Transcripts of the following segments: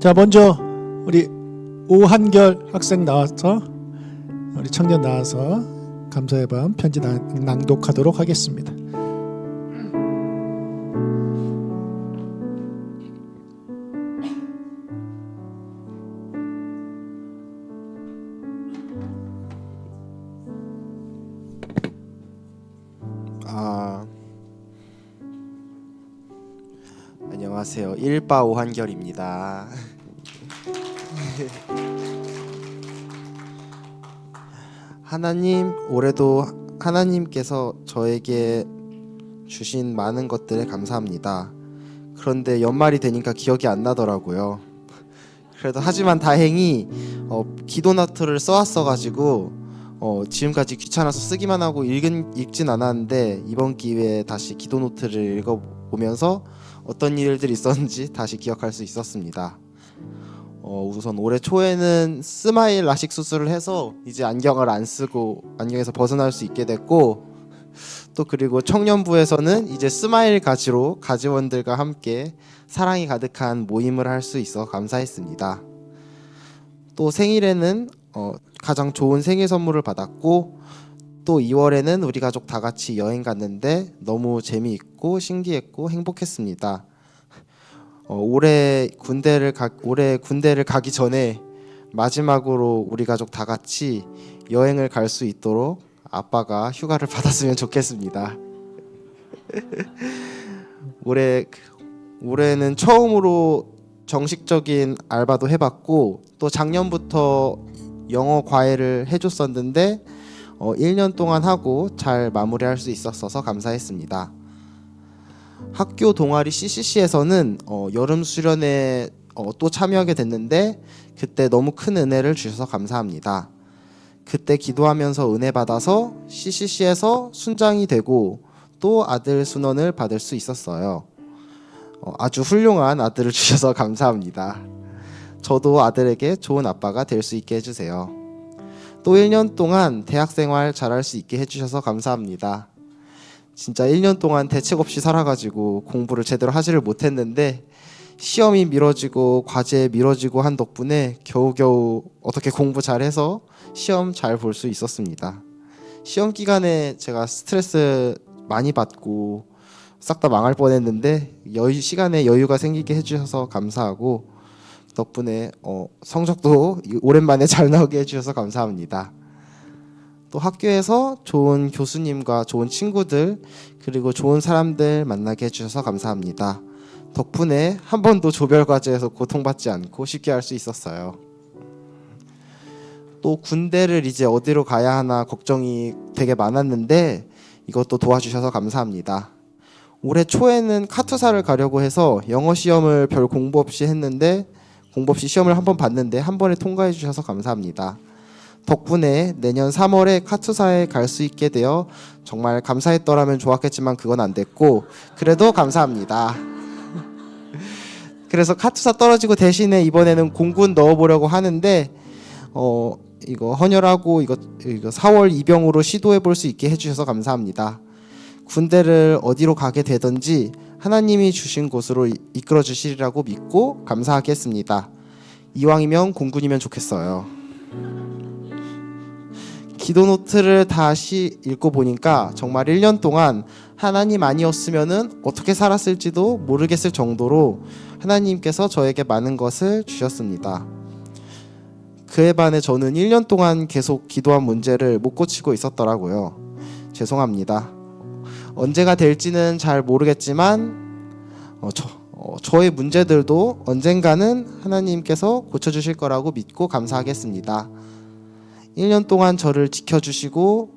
자, 먼저 우리 오한결 학생 나와서, 우리 청년 나와서 감사의 밤 편지 낭독하도록 하겠습니다. 안녕하세요. 1바 오한결입니다. 하나님, 올해도 하나님께서 저에게 주신 많은 것들에 감사합니다. 그런데 연말이 되니까 기억이 안 나더라고요. 그래도 하지만 다행히 기도 노트를 써왔어가지고 지금까지 귀찮아서 쓰기만 하고 읽진 않았는데, 이번 기회에 다시 기도 노트를 읽어보면서 어떤 일들이 있었는지 다시 기억할 수 있었습니다. 우선 올해 초에는 스마일 라식 수술을 해서 이제 안경을 안 쓰고 안경에서 벗어날 수 있게 됐고, 또 그리고 청년부에서는 이제 스마일 가지로 가지원들과 함께 사랑이 가득한 모임을 할 수 있어 감사했습니다. 또 생일에는 가장 좋은 생일 선물을 받았고, 또 2월에는 우리 가족 다 같이 여행 갔는데 너무 재미있고 신기했고 행복했습니다. 올해 군대를 가기 전에 마지막으로 우리 가족 다 같이 여행을 갈 수 있도록 아빠가 휴가를 받았으면 좋겠습니다. 올해는 처음으로 정식적인 알바도 해봤고, 또 작년부터 영어 과외를 해줬었는데 1년 동안 하고 잘 마무리할 수 있었어서 감사했습니다. 학교 동아리 CCC에서는 여름 수련회 또 참여하게 됐는데, 그때 너무 큰 은혜를 주셔서 감사합니다. 그때 기도하면서 은혜 받아서 CCC에서 순장이 되고 또 아들 순원을 받을 수 있었어요. 아주 훌륭한 아들을 주셔서 감사합니다. 저도 아들에게 좋은 아빠가 될 수 있게 해주세요. 또 1년 동안 대학생활 잘할 수 있게 해주셔서 감사합니다. 진짜 1년 동안 대책 없이 살아가지고 공부를 제대로 하지를 못했는데, 시험이 미뤄지고 과제 미뤄지고 한 덕분에 겨우겨우 어떻게 공부 잘해서 시험 잘 볼 수 있었습니다. 시험 기간에 제가 스트레스 많이 받고 싹 다 망할 뻔했는데 시간에 여유가 생기게 해주셔서 감사하고, 덕분에 성적도 오랜만에 잘 나오게 해주셔서 감사합니다. 또 학교에서 좋은 교수님과 좋은 친구들 그리고 좋은 사람들 만나게 해주셔서 감사합니다. 덕분에 한 번도 조별과제에서 고통받지 않고 쉽게 할 수 있었어요. 또 군대를 이제 어디로 가야 하나 걱정이 되게 많았는데 이것도 도와주셔서 감사합니다. 올해 초에는 카투사를 가려고 해서 영어 시험을 별 공부 없이 했는데, 공부 없이 시험을 한 번 봤는데 한 번에 통과해 주셔서 감사합니다. 덕분에 내년 3월에 카투사에 갈 수 있게 되어 정말 감사했더라면 좋았겠지만 그건 안 됐고, 그래도 감사합니다. 그래서 카투사 떨어지고 대신에 이번에는 공군 넣어보려고 하는데 이거 헌혈하고 이거 4월 입영으로 시도해 볼 수 있게 해주셔서 감사합니다. 군대를 어디로 가게 되든지 하나님이 주신 곳으로 이끌어 주시리라고 믿고 감사하겠습니다. 이왕이면 공군이면 좋겠어요. 기도 노트를 다시 읽고 보니까 정말 1년 동안 하나님 아니었으면은 어떻게 살았을지도 모르겠을 정도로 하나님께서 저에게 많은 것을 주셨습니다. 그에 반해 저는 1년 동안 계속 기도한 문제를 못 고치고 있었더라고요. 죄송합니다. 언제가 될지는 잘 모르겠지만 저의 문제들도 언젠가는 하나님께서 고쳐주실 거라고 믿고 감사하겠습니다. 1년 동안 저를 지켜주시고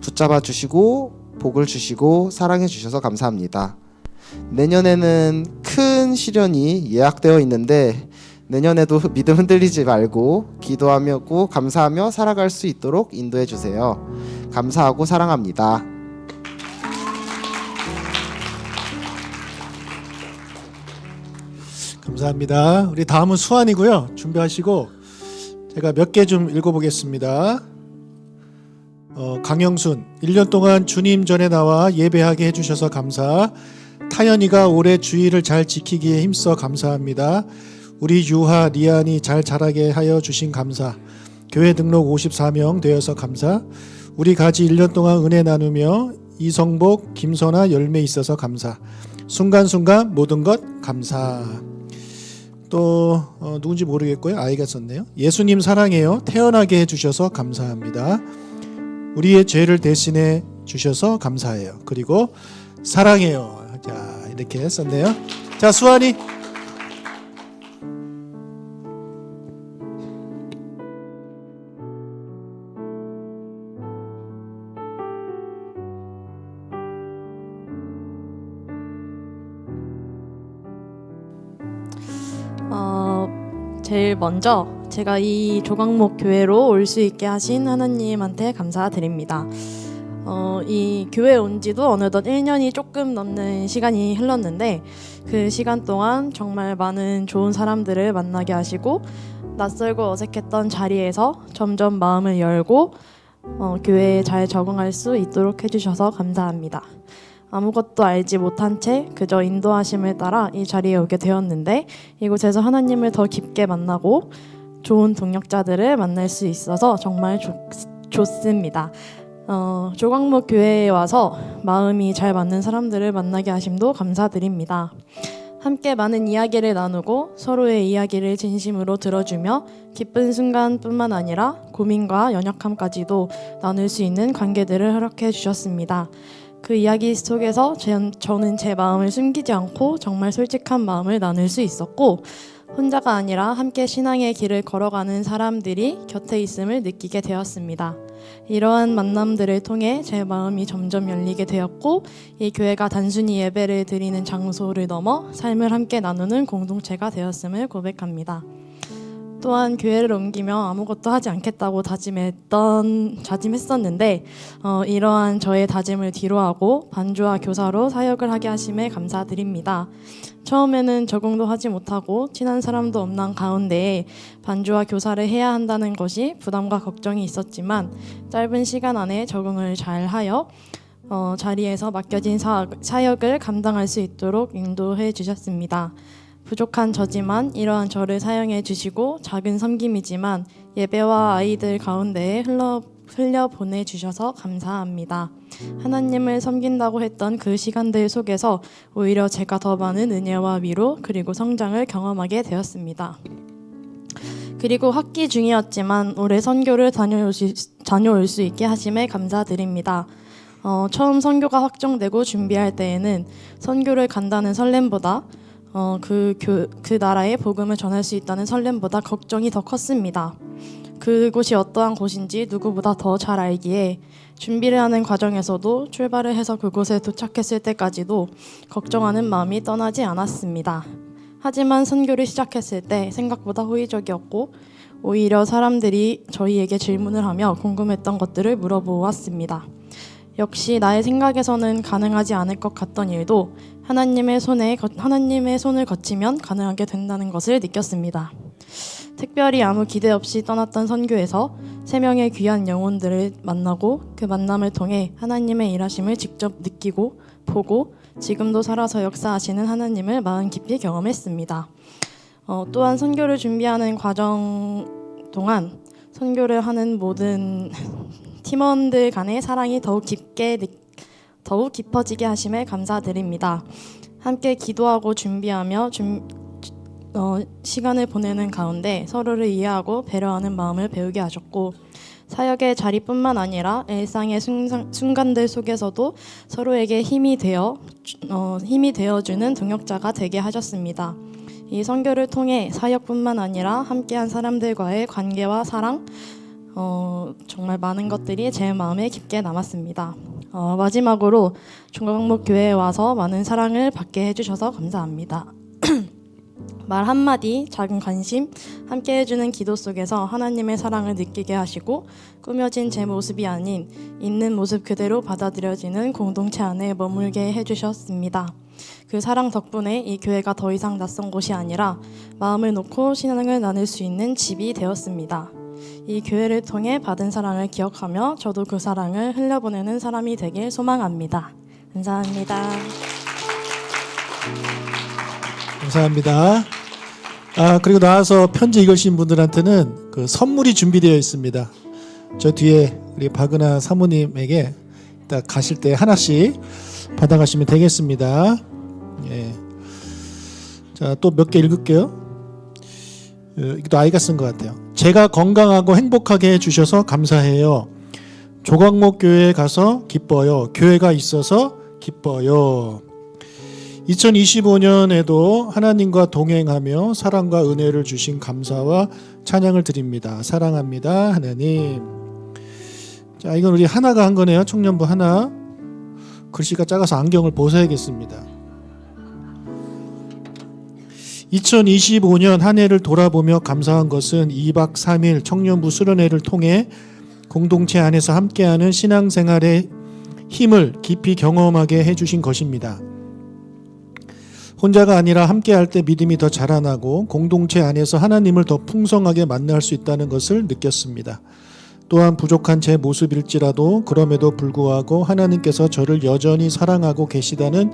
붙잡아 주시고 복을 주시고 사랑해 주셔서 감사합니다. 내년에는 큰 시련이 예약되어 있는데 내년에도 믿음 흔들리지 말고 기도하며 감사하며 살아갈 수 있도록 인도해 주세요. 감사하고 사랑합니다. 감사합니다. 우리 다음은 수환이고요. 준비하시고 제가 몇 개 좀 읽어보겠습니다. 강영순, 1년 동안 주님 전에 나와 예배하게 해주셔서 감사. 타연이가 올해 주일을 잘 지키기에 힘써 감사합니다. 우리 유하 리안이 잘 자라게 하여 주신 감사. 교회 등록 54명 되어서 감사. 우리 같이 1년 동안 은혜 나누며 이성복, 김선아 열매 있어서 감사. 순간순간 모든 것 감사. 또 누군지 모르겠고요. 아이가 썼네요. 예수님 사랑해요. 태어나게 해주셔서 감사합니다. 우리의 죄를 대신해 주셔서 감사해요. 그리고 사랑해요. 자, 이렇게 썼네요. 자, 수환이. 제일 먼저 제가 이 조각목 교회로 올 수 있게 하신 하나님한테 감사드립니다. 이 교회에 온 지도 어느덧 1년이 조금 넘는 시간이 흘렀는데 그 시간 동안 정말 많은 좋은 사람들을 만나게 하시고 낯설고 어색했던 자리에서 점점 마음을 열고 교회에 잘 적응할 수 있도록 해주셔서 감사합니다. 아무것도 알지 못한 채 그저 인도하심을 따라 이 자리에 오게 되었는데 이곳에서 하나님을 더 깊게 만나고 좋은 동역자들을 만날 수 있어서 정말 좋습니다. 조각목 교회에 와서 마음이 잘 맞는 사람들을 만나게 하심도 감사드립니다. 함께 많은 이야기를 나누고 서로의 이야기를 진심으로 들어주며 기쁜 순간뿐만 아니라 고민과 연약함까지도 나눌 수 있는 관계들을 허락해 주셨습니다. 그 이야기 속에서 저는 제 마음을 숨기지 않고 정말 솔직한 마음을 나눌 수 있었고 혼자가 아니라 함께 신앙의 길을 걸어가는 사람들이 곁에 있음을 느끼게 되었습니다. 이러한 만남들을 통해 제 마음이 점점 열리게 되었고 이 교회가 단순히 예배를 드리는 장소를 넘어 삶을 함께 나누는 공동체가 되었음을 고백합니다. 또한 교회를 옮기며 아무것도 하지 않겠다고 다짐했었는데 이러한 저의 다짐을 뒤로하고 반주와 교사로 사역을 하게 하심에 감사드립니다. 처음에는 적응도 하지 못하고 친한 사람도 없는 가운데에 반주와 교사를 해야 한다는 것이 부담과 걱정이 있었지만 짧은 시간 안에 적응을 잘하여 자리에서 맡겨진 사역을 감당할 수 있도록 인도해 주셨습니다. 부족한 저지만 이러한 저를 사용해 주시고 작은 섬김이지만 예배와 아이들 가운데에 흘려 보내주셔서 감사합니다. 하나님을 섬긴다고 했던 그 시간들 속에서 오히려 제가 더 많은 은혜와 위로 그리고 성장을 경험하게 되었습니다. 그리고 학기 중이었지만 올해 선교를 다녀올 수 있게 하심에 감사드립니다. 처음 선교가 확정되고 준비할 때에는 선교를 간다는 설렘보다 그 나라의 복음을 전할 수 있다는 설렘보다 걱정이 더 컸습니다. 그곳이 어떠한 곳인지 누구보다 더 잘 알기에 준비를 하는 과정에서도 출발을 해서 그곳에 도착했을 때까지도 걱정하는 마음이 떠나지 않았습니다. 하지만 선교를 시작했을 때 생각보다 호의적이었고 오히려 사람들이 저희에게 질문을 하며 궁금했던 것들을 물어보았습니다. 역시 나의 생각에서는 가능하지 않을 것 같던 일도 하나님의 손을 거치면 가능하게 된다는 것을 느꼈습니다. 특별히 아무 기대 없이 떠났던 선교에서 3명의 귀한 영혼들을 만나고 그 만남을 통해 하나님의 일하심을 직접 느끼고 보고 지금도 살아서 역사하시는 하나님을 마음 깊이 경험했습니다. 또한 선교를 준비하는 과정 동안 선교를 하는 모든 팀원들 간의 사랑이 더욱 깊어지게 하심에 감사드립니다. 함께 기도하고 준비하며 시간을 보내는 가운데 서로를 이해하고 배려하는 마음을 배우게 하셨고 사역의 자리뿐만 아니라 일상의 순간들 속에서도 서로에게 힘이 되어주는 동역자가 되게 하셨습니다. 이 선교를 통해 사역뿐만 아니라 함께한 사람들과의 관계와 사랑 정말 많은 것들이 제 마음에 깊게 남았습니다. 마지막으로 조각목 교회에 와서 많은 사랑을 받게 해주셔서 감사합니다. 말 한마디, 작은 관심, 함께 해주는 기도 속에서 하나님의 사랑을 느끼게 하시고 꾸며진 제 모습이 아닌 있는 모습 그대로 받아들여지는 공동체 안에 머물게 해주셨습니다. 그 사랑 덕분에 이 교회가 더 이상 낯선 곳이 아니라 마음을 놓고 신앙을 나눌 수 있는 집이 되었습니다. 이 교회를 통해 받은 사랑을 기억하며 저도 그 사랑을 흘려보내는 사람이 되길 소망합니다. 감사합니다. 감사합니다. 그리고 나와서 편지 읽으신 분들한테는 그 선물이 준비되어 있습니다. 저 뒤에 우리 박은하 사모님에게 딱 가실 때 하나씩 받아가시면 되겠습니다. 예. 자, 또 몇 개 읽을게요. 이것도 아이가 쓴 것 같아요. 제가 건강하고 행복하게 해주셔서 감사해요. 조각목 교회에 가서 기뻐요. 교회가 있어서 기뻐요. 2025년에도 하나님과 동행하며 사랑과 은혜를 주신 감사와 찬양을 드립니다. 사랑합니다, 하나님. 자, 이건 우리 하나가 한 거네요. 청년부 하나. 글씨가 작아서 안경을 벗어야겠습니다. 2025년 한 해를 돌아보며 감사한 것은 2박 3일 청년부 수련회를 통해 공동체 안에서 함께하는 신앙생활의 힘을 깊이 경험하게 해주신 것입니다. 혼자가 아니라 함께할 때 믿음이 더 자라나고 공동체 안에서 하나님을 더 풍성하게 만날 수 있다는 것을 느꼈습니다. 또한 부족한 제 모습일지라도 그럼에도 불구하고 하나님께서 저를 여전히 사랑하고 계시다는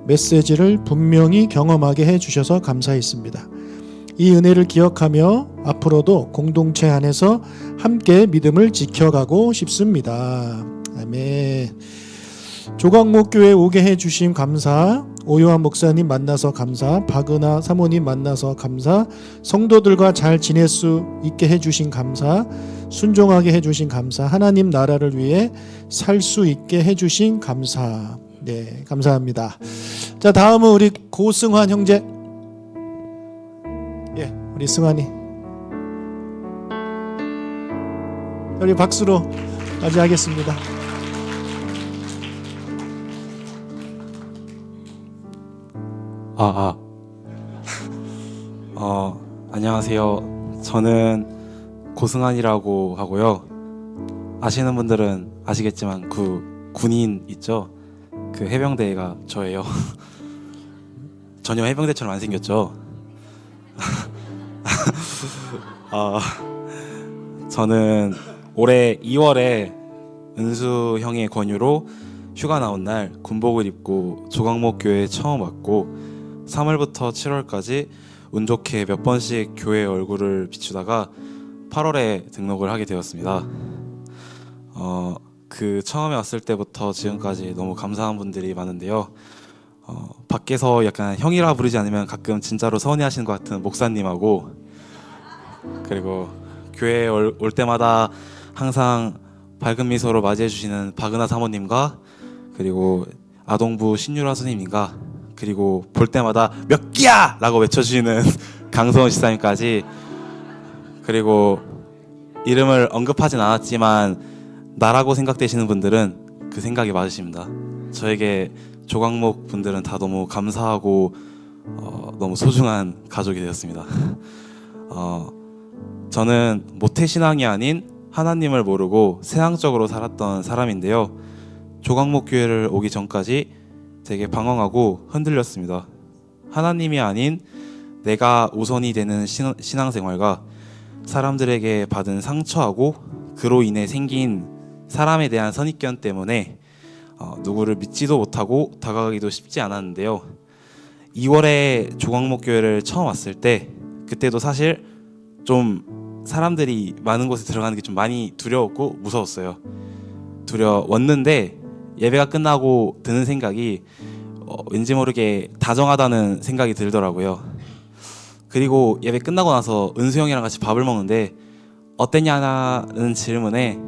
메시지를 분명히 경험하게 해주셔서 감사했습니다. 이 은혜를 기억하며 앞으로도 공동체 안에서 함께 믿음을 지켜가고 싶습니다. 아멘. 조각목 교회 오게 해주신 감사, 오요한 목사님 만나서 감사, 박은하 사모님 만나서 감사, 성도들과 잘 지낼 수 있게 해주신 감사, 순종하게 해주신 감사, 하나님 나라를 위해 살 수 있게 해주신 감사. 네, 감사합니다. 자, 다음은 우리 고승환 형제. 예, 우리 승환이. 우리 박수로 맞이하겠습니다. 안녕하세요. 저는 고승환이라고 하고요. 아시는 분들은 아시겠지만 그 군인 있죠? 그 해병대가 저예요. 전혀 해병대처럼 안 생겼죠? 저는 올해 2월에 은수 형의 권유로 휴가 나온 날 군복을 입고 조각목 교회에 처음 왔고 3월부터 7월까지 운 좋게 몇 번씩 교회 얼굴을 비추다가 8월에 등록을 하게 되었습니다. 그 처음에 왔을 때부터 지금까지 너무 감사한 분들이 많은데요. 밖에서 약간 형이라 부르지 않으면 가끔 진짜로 서운해하시는 것 같은 목사님하고, 그리고 교회에 올 때마다 항상 밝은 미소로 맞이해 주시는 박은하 사모님과, 그리고 아동부 신유라 선생님과, 그리고 볼 때마다 몇 끼야! 라고 외쳐주시는 강성원 집사님까지, 그리고 이름을 언급하진 않았지만 나라고 생각되시는 분들은 그 생각이 맞으십니다. 저에게 조각목 분들은 다 너무 감사하고 너무 소중한 가족이 되었습니다. 저는 모태신앙이 아닌 하나님을 모르고 세상적으로 살았던 사람인데요. 조각목 교회를 오기 전까지 되게 방황하고 흔들렸습니다. 하나님이 아닌 내가 우선이 되는 신앙생활과 사람들에게 받은 상처하고 그로 인해 생긴 사람에 대한 선입견 때문에 누구를 믿지도 못하고 다가가기도 쉽지 않았는데요. 2월에 조각목 교회를 처음 왔을 때, 그때도 사실 좀 사람들이 많은 곳에 들어가는 게 좀 많이 두려웠고 무서웠어요. 두려웠는데 예배가 끝나고 드는 생각이 왠지 모르게 다정하다는 생각이 들더라고요. 그리고 예배 끝나고 나서 은수 형이랑 같이 밥을 먹는데 어땠냐는 질문에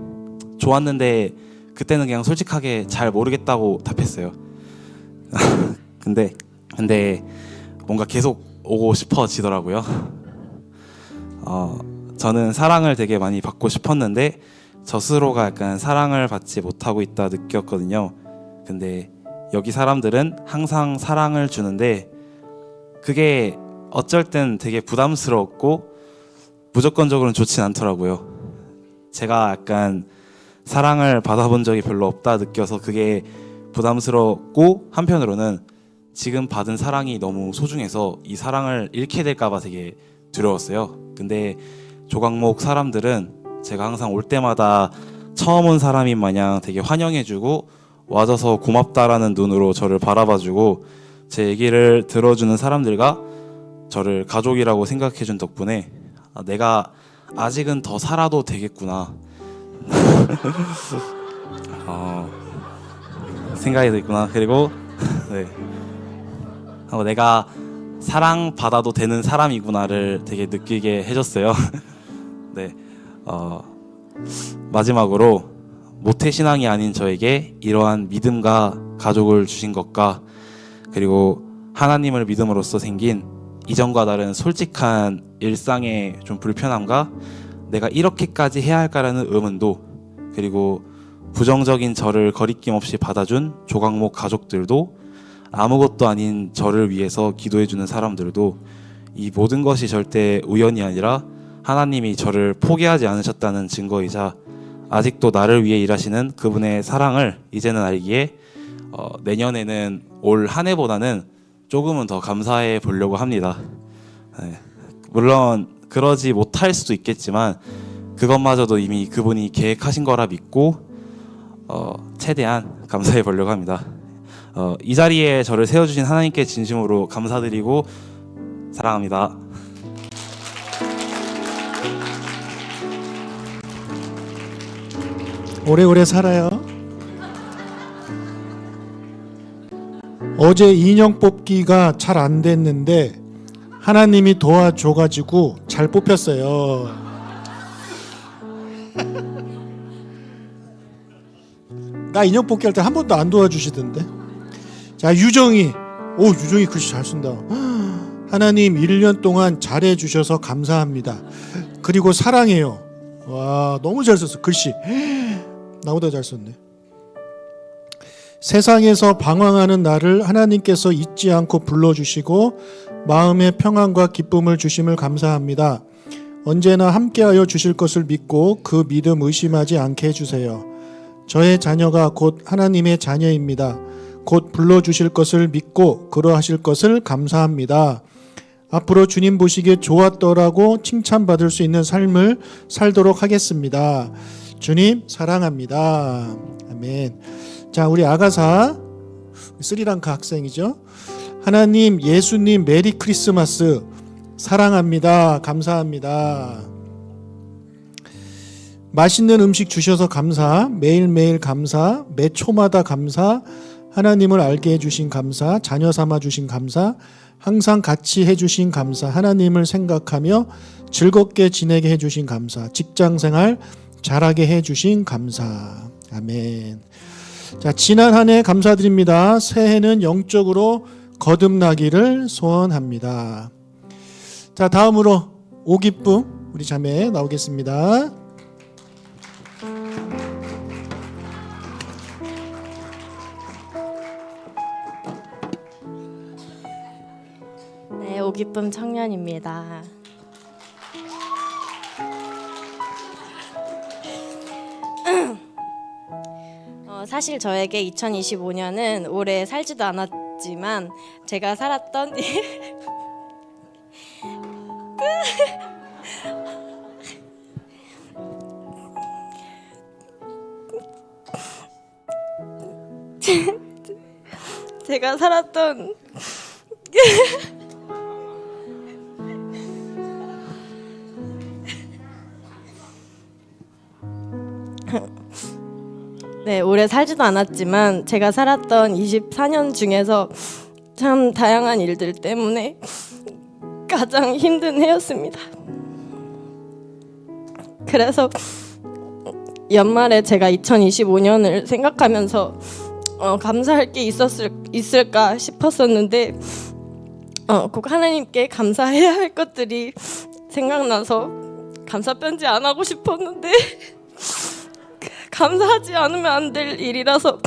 좋았는데 그때는 그냥 솔직하게 잘 모르겠다고 답했어요. 근데 뭔가 계속 오고 싶어지더라고요. 저는 사랑을 되게 많이 받고 싶었는데 저 스스로가 약간 사랑을 받지 못하고 있다 느꼈거든요. 근데 여기 사람들은 항상 사랑을 주는데 그게 어쩔 땐 되게 부담스럽고 무조건적으로는 좋진 않더라고요. 제가 약간 사랑을 받아본 적이 별로 없다 느껴서 그게 부담스럽고, 한편으로는 지금 받은 사랑이 너무 소중해서 이 사랑을 잃게 될까 봐 되게 두려웠어요. 근데 조각목 사람들은 제가 항상 올 때마다 처음 온 사람인 마냥 되게 환영해주고 와줘서 고맙다라는 눈으로 저를 바라봐주고 제 얘기를 들어주는 사람들과 저를 가족이라고 생각해준 덕분에 내가 아직은 더 살아도 되겠구나 생각이 들구나. 그리고 네. 내가 사랑받아도 되는 사람이구나를 되게 느끼게 해줬어요. 네. 마지막으로 모태신앙이 아닌 저에게 이러한 믿음과 가족을 주신 것과 그리고 하나님을 믿음으로써 생긴 이전과 다른 솔직한 일상의 좀 불편함과 내가 이렇게까지 해야 할까라는 의문도 그리고 부정적인 저를 거리낌 없이 받아준 조각목 가족들도 아무것도 아닌 저를 위해서 기도해주는 사람들도 이 모든 것이 절대 우연이 아니라 하나님이 저를 포기하지 않으셨다는 증거이자 아직도 나를 위해 일하시는 그분의 사랑을 이제는 알기에 내년에는 올 한 해보다는 조금은 더 감사해 보려고 합니다. 네. 물론 그러지 못할 수도 있겠지만 그것마저도 이미 그분이 계획하신 거라 믿고 최대한 감사해 보려고 합니다. 이 자리에 저를 세워주신 하나님께 진심으로 감사드리고 사랑합니다. 오래오래 살아요. 어제 인형 뽑기가 잘 안 됐는데 하나님이 도와줘가지고 잘 뽑혔어요. 나 인형 뽑기 할 때 한 번도 안 도와주시던데. 자, 유정이. 오, 유정이 글씨 잘 쓴다. 하나님 1년 동안 잘해주셔서 감사합니다. 그리고 사랑해요. 와, 너무 잘 썼어. 글씨 나보다 잘 썼네. 세상에서 방황하는 나를 하나님께서 잊지 않고 불러주시고 마음의 평안과 기쁨을 주심을 감사합니다. 언제나 함께하여 주실 것을 믿고 그 믿음 의심하지 않게 해주세요. 저의 자녀가 곧 하나님의 자녀입니다. 곧 불러주실 것을 믿고 그러하실 것을 감사합니다. 앞으로 주님 보시기에 좋았더라고 칭찬받을 수 있는 삶을 살도록 하겠습니다. 주님 사랑합니다. 아멘. 자, 우리 아가사 스리랑카 학생이죠. 하나님, 예수님, 메리 크리스마스 사랑합니다. 감사합니다. 맛있는 음식 주셔서 감사, 매일매일 감사, 매 초마다 감사, 하나님을 알게 해주신 감사, 자녀 삼아 주신 감사, 항상 같이 해주신 감사, 하나님을 생각하며 즐겁게 지내게 해주신 감사, 직장생활 잘하게 해주신 감사. 아멘. 자, 지난 한 해 감사드립니다. 새해는 영적으로 거듭나기를 소원합니다. 자, 다음으로 오기쁨 우리 자매 나오겠습니다. 네, 오기쁨 청년입니다. 사실 저에게 2025년은 올해 살지도 않았지만 제가 살았던 제가 살았던 네, 오래 살지도 않았지만 제가 살았던 24년 중에서 참 다양한 일들 때문에 가장 힘든 해였습니다. 그래서 연말에 제가 2025년을 생각하면서 감사할 게 있을까 싶었었는데 꼭 하나님께 감사해야 할 것들이 생각나서 감사 편지 안 하고 싶었는데 감사하지 않으면 안 될 일이라서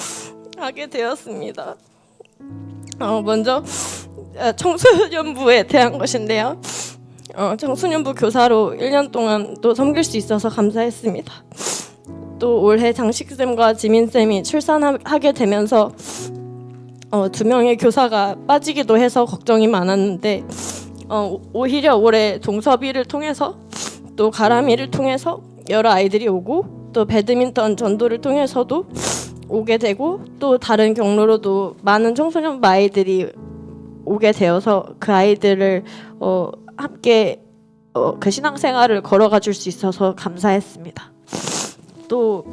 하게 되었습니다. 먼저 청소년부에 대한 것인데요. 청소년부 교사로 1년 동안 또 섬길 수 있어서 감사했습니다. 또 올해 장식쌤과 지민쌤이 출산하게 되면서 2명의 교사가 빠지기도 해서 걱정이 많았는데 오히려 올해 동섭이를 통해서 또 가람이를 통해서 여러 아이들이 오고 또 배드민턴 전도를 통해서도 오게 되고 또 다른 경로로도 많은 청소년 아이들이 오게 되어서 그 아이들을 함께 그 신앙생활을 걸어가 줄 수 있어서 감사했습니다. 또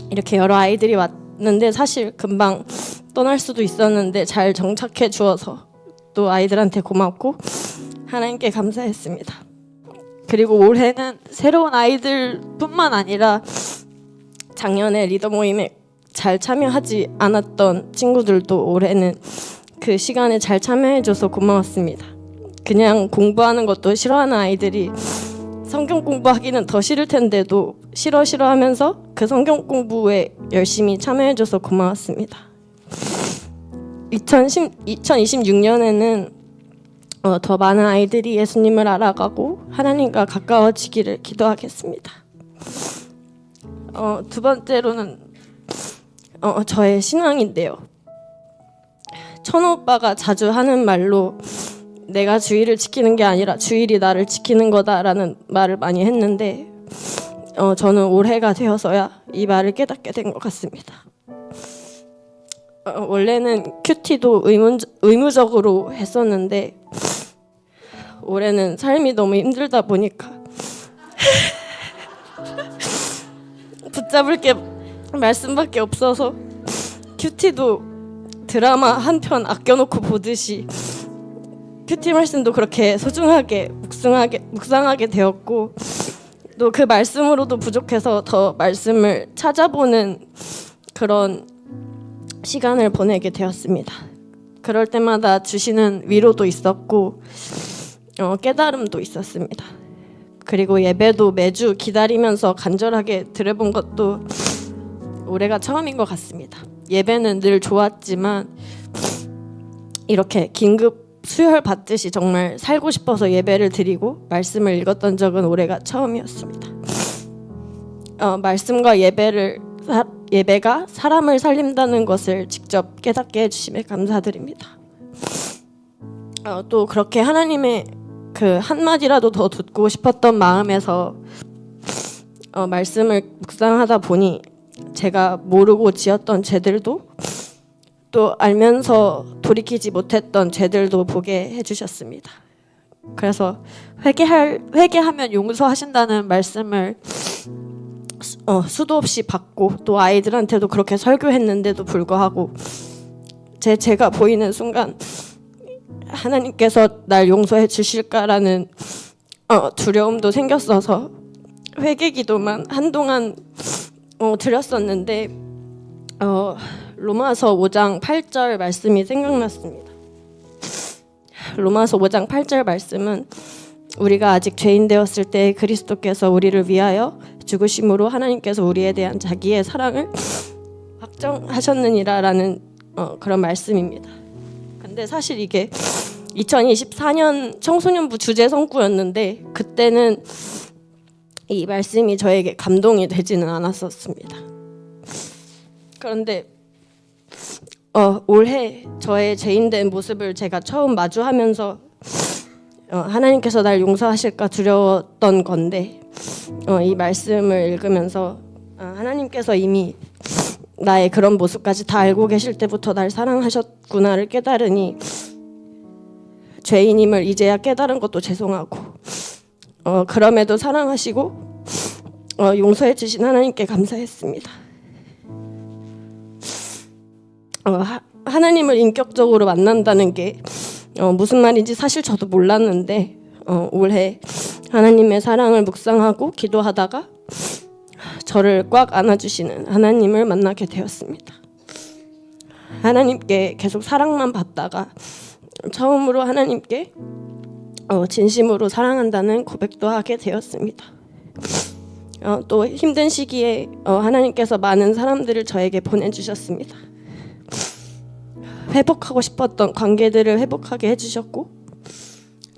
이렇게 여러 아이들이 왔는데 사실 금방 떠날 수도 있었는데 잘 정착해 주어서 또 아이들한테 고맙고 하나님께 감사했습니다. 그리고 올해는 새로운 아이들뿐만 아니라 작년에 리더 모임에 잘 참여하지 않았던 친구들도 올해는 그 시간에 잘 참여해줘서 고마웠습니다. 그냥 공부하는 것도 싫어하는 아이들이 성경 공부하기는 더 싫을 텐데도 싫어하면서 그 성경 공부에 열심히 참여해줘서 고마웠습니다. 2026년에는 더 많은 아이들이 예수님을 알아가고 하나님과 가까워지기를 기도하겠습니다. 두 번째로는 저의 신앙인데요. 천호 오빠가 자주 하는 말로 내가 주일을 지키는 게 아니라 주일이 나를 지키는 거다라는 말을 많이 했는데 저는 올해가 되어서야 이 말을 깨닫게 된 것 같습니다. 원래는 큐티도 의무적으로 했었는데 올해는 삶이 너무 힘들다 보니까 붙잡을 게 말씀밖에 없어서 큐티도 드라마 한 편 아껴놓고 보듯이 큐티 말씀도 그렇게 소중하게 묵상하게 되었고 또 그 말씀으로도 부족해서 더 말씀을 찾아보는 그런 시간을 보내게 되었습니다. 그럴 때마다 주시는 위로도 있었고 깨달음도 있었습니다. 그리고 예배도 매주 기다리면서 간절하게 들어본 것도 올해가 처음인 것 같습니다. 예배는 늘 좋았지만 이렇게 긴급 수혈 받듯이 정말 살고 싶어서 예배를 드리고 말씀을 읽었던 적은 올해가 처음이었습니다. 말씀과 예배가 사람을 살린다는 것을 직접 깨닫게 해주심에 감사드립니다. 또 그렇게 하나님의 그 한마디라도 더 듣고 싶었던 마음에서 말씀을 묵상하다 보니 제가 모르고 지었던 죄들도 또 알면서 돌이키지 못했던 죄들도 보게 해주셨습니다. 그래서 회개하면 용서하신다는 말씀을 수도 없이 받고 또 아이들한테도 그렇게 설교했는데도 불구하고 제가 보이는 순간 하나님께서 날 용서해 주실까라는 두려움도 생겼어서 회개기도만 한동안 드렸었는데 로마서 5장 8절 말씀이 생각났습니다. 로마서 5장 8절 말씀은 우리가 아직 죄인 되었을 때 그리스도께서 우리를 위하여 죽으심으로 하나님께서 우리에 대한 자기의 사랑을 확정하셨느니라라는 그런 말씀입니다. 근데 사실 이게 2024년 청소년부 주제 성구였는데 그때는 이 말씀이 저에게 감동이 되지는 않았었습니다. 그런데 올해 저의 죄인된 모습을 제가 처음 마주하면서 하나님께서 날 용서하실까 두려웠던 건데 이 말씀을 읽으면서 하나님께서 이미 나의 그런 모습까지 다 알고 계실 때부터 날 사랑하셨구나를 깨달으니 죄인임을 이제야 깨달은 것도 죄송하고 그럼에도 사랑하시고 용서해 주신 하나님께 감사했습니다. 하나님을 인격적으로 만난다는 게 무슨 말인지 사실 저도 몰랐는데 올해 하나님의 사랑을 묵상하고 기도하다가 저를 꽉 안아주시는 하나님을 만나게 되었습니다. 하나님께 계속 사랑만 받다가 처음으로 하나님께 진심으로 사랑한다는 고백도 하게 되었습니다. 또 힘든 시기에 하나님께서 많은 사람들을 저에게 보내주셨습니다. 회복하고 싶었던 관계들을 회복하게 해주셨고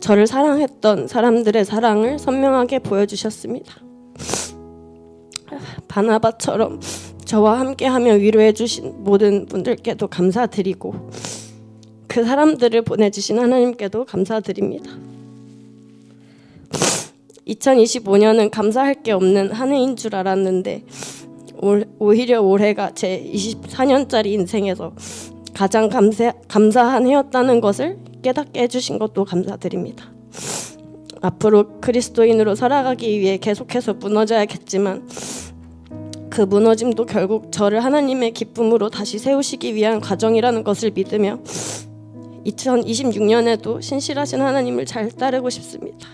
저를 사랑했던 사람들의 사랑을 선명하게 보여주셨습니다. 바나바처럼 저와 함께하며 위로해 주신 모든 분들께도 감사드리고 그 사람들을 보내주신 하나님께도 감사드립니다. 2025년은 감사할 게 없는 한 해인 줄 알았는데 오히려 올해가 제 24년짜리 인생에서 가장 감사한 해였다는 것을 깨닫게 해주신 것도 감사드립니다. 앞으로 그리스도인으로 살아가기 위해 계속해서 무너져야겠지만 그 무너짐도 결국 저를 하나님의 기쁨으로 다시 세우시기 위한 과정이라는 것을 믿으며 2026년에도 신실하신 하나님을 잘 따르고 싶습니다.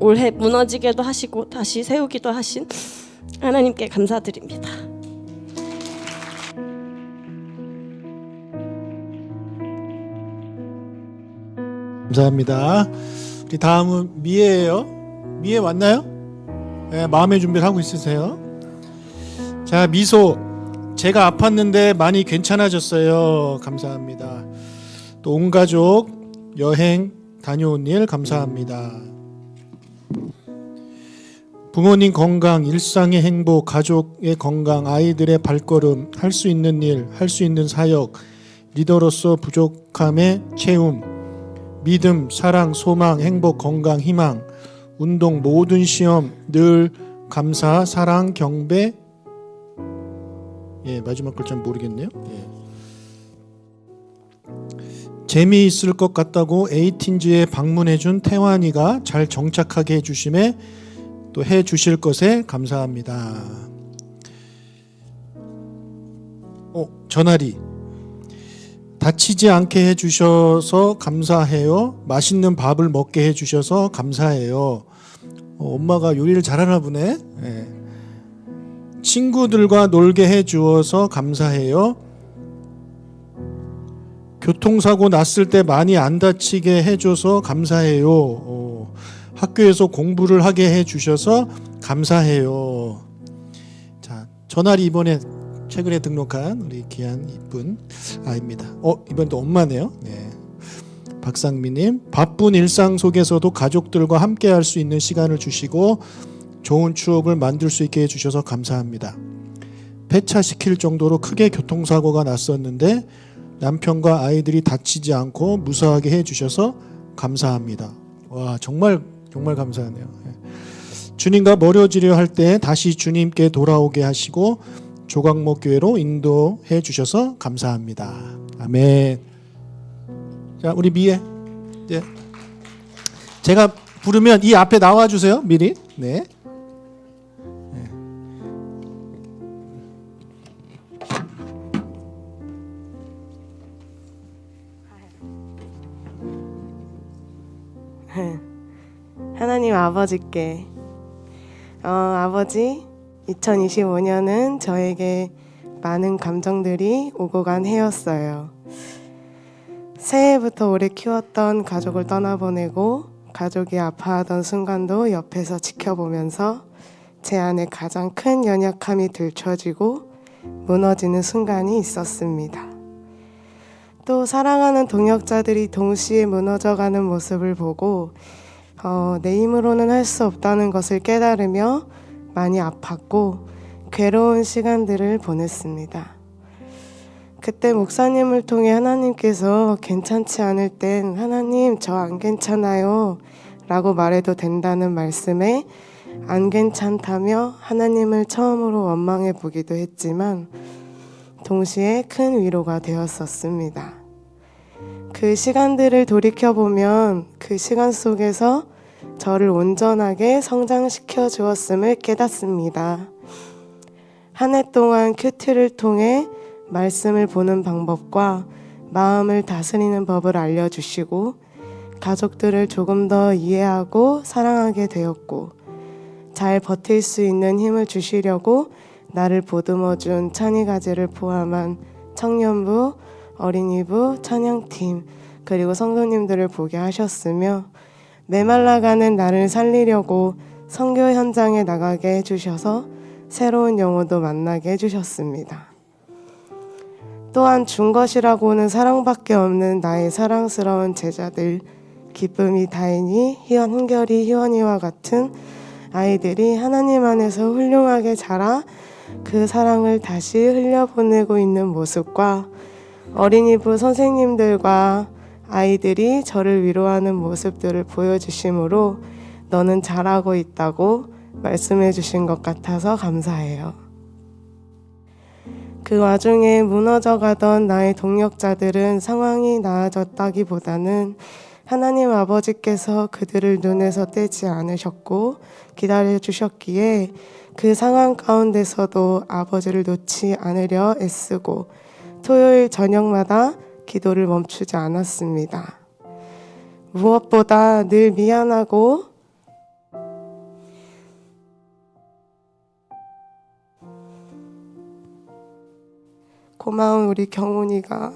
올해 무너지게도 하시고 다시 세우기도 하신 하나님께 감사드립니다. 감사합니다. 우리 다음은 미애예요. 미애 왔나요? 네, 마음의 준비를 하고 있으세요. 자, 미소. 제가 아팠는데 많이 괜찮아졌어요. 감사합니다. 또 온 가족 여행 다녀온 일 감사합니다. 부모님 건강, 일상의 행복, 가족의 건강, 아이들의 발걸음, 할 수 있는 일, 할 수 있는 사역, 리더로서 부족함의 채움, 믿음, 사랑, 소망, 행복, 건강, 희망, 운동, 모든 시험, 늘 감사, 사랑, 경배. 예, 마지막 글자는 모르겠네요. 예. 재미있을 것 같다고 에이틴즈에 방문해준 태환이가 잘 정착하게 해주심에 또 해주실 것에 감사합니다. 전하리. 다치지 않게 해주셔서 감사해요. 맛있는 밥을 먹게 해주셔서 감사해요. 엄마가 요리를 잘하나 보네. 예. 친구들과 놀게 해주어서 감사해요. 교통사고 났을 때 많이 안 다치게 해줘서 감사해요. 학교에서 공부를 하게 해주셔서 감사해요. 자, 전하리 이번에 최근에 등록한 우리 귀한 이쁜 아이입니다. 이번도 엄마네요. 네. 박상미님, 바쁜 일상 속에서도 가족들과 함께 할 수 있는 시간을 주시고 좋은 추억을 만들 수 있게 해주셔서 감사합니다. 폐차시킬 정도로 크게 교통사고가 났었는데 남편과 아이들이 다치지 않고 무사하게 해주셔서 감사합니다. 와, 정말 감사하네요. 주님과 멀어지려 할 때 다시 주님께 돌아오게 하시고 조각목 교회로 인도해 주셔서 감사합니다. 아멘. 자, 우리 미애. 네. 제가 부르면 이 앞에 나와 주세요. 미리. 네. 하나님 아버지께 아버지 2025년은 저에게 많은 감정들이 오고 간 해였어요. 새해부터 오래 키웠던 가족을 떠나보내고 가족이 아파하던 순간도 옆에서 지켜보면서 제 안에 가장 큰 연약함이 들춰지고 무너지는 순간이 있었습니다. 또 사랑하는 동역자들이 동시에 무너져가는 모습을 보고 내 힘으로는 할 수 없다는 것을 깨달으며 많이 아팠고 괴로운 시간들을 보냈습니다. 그때 목사님을 통해 하나님께서 괜찮지 않을 땐 하나님 저 안 괜찮아요 라고 말해도 된다는 말씀에 안 괜찮다며 하나님을 처음으로 원망해 보기도 했지만 동시에 큰 위로가 되었었습니다. 그 시간들을 돌이켜보면 그 시간 속에서 저를 온전하게 성장시켜 주었음을 깨닫습니다. 한 해 동안 큐티를 통해 말씀을 보는 방법과 마음을 다스리는 법을 알려주시고 가족들을 조금 더 이해하고 사랑하게 되었고 잘 버틸 수 있는 힘을 주시려고 나를 보듬어준 찬이가지를 포함한 청년부, 어린이부, 찬양팀 그리고 성도님들을 보게 하셨으며 메말라가는 나를 살리려고 선교 현장에 나가게 해주셔서 새로운 영혼도 만나게 해주셨습니다. 또한 준 것이라고는 사랑밖에 없는 나의 사랑스러운 제자들 기쁨이 다인이, 한결이, 희원이와 같은 아이들이 하나님 안에서 훌륭하게 자라 그 사랑을 다시 흘려보내고 있는 모습과 어린이부 선생님들과 아이들이 저를 위로하는 모습들을 보여주심으로 너는 잘하고 있다고 말씀해 주신 것 같아서 감사해요. 그 와중에 무너져가던 나의 동력자들은 상황이 나아졌다기보다는 하나님 아버지께서 그들을 눈에서 떼지 않으셨고 기다려주셨기에 그 상황 가운데서도 아버지를 놓지 않으려 애쓰고 토요일 저녁마다 기도를 멈추지 않았습니다. 무엇보다 늘 미안하고 고마운 우리 경훈이가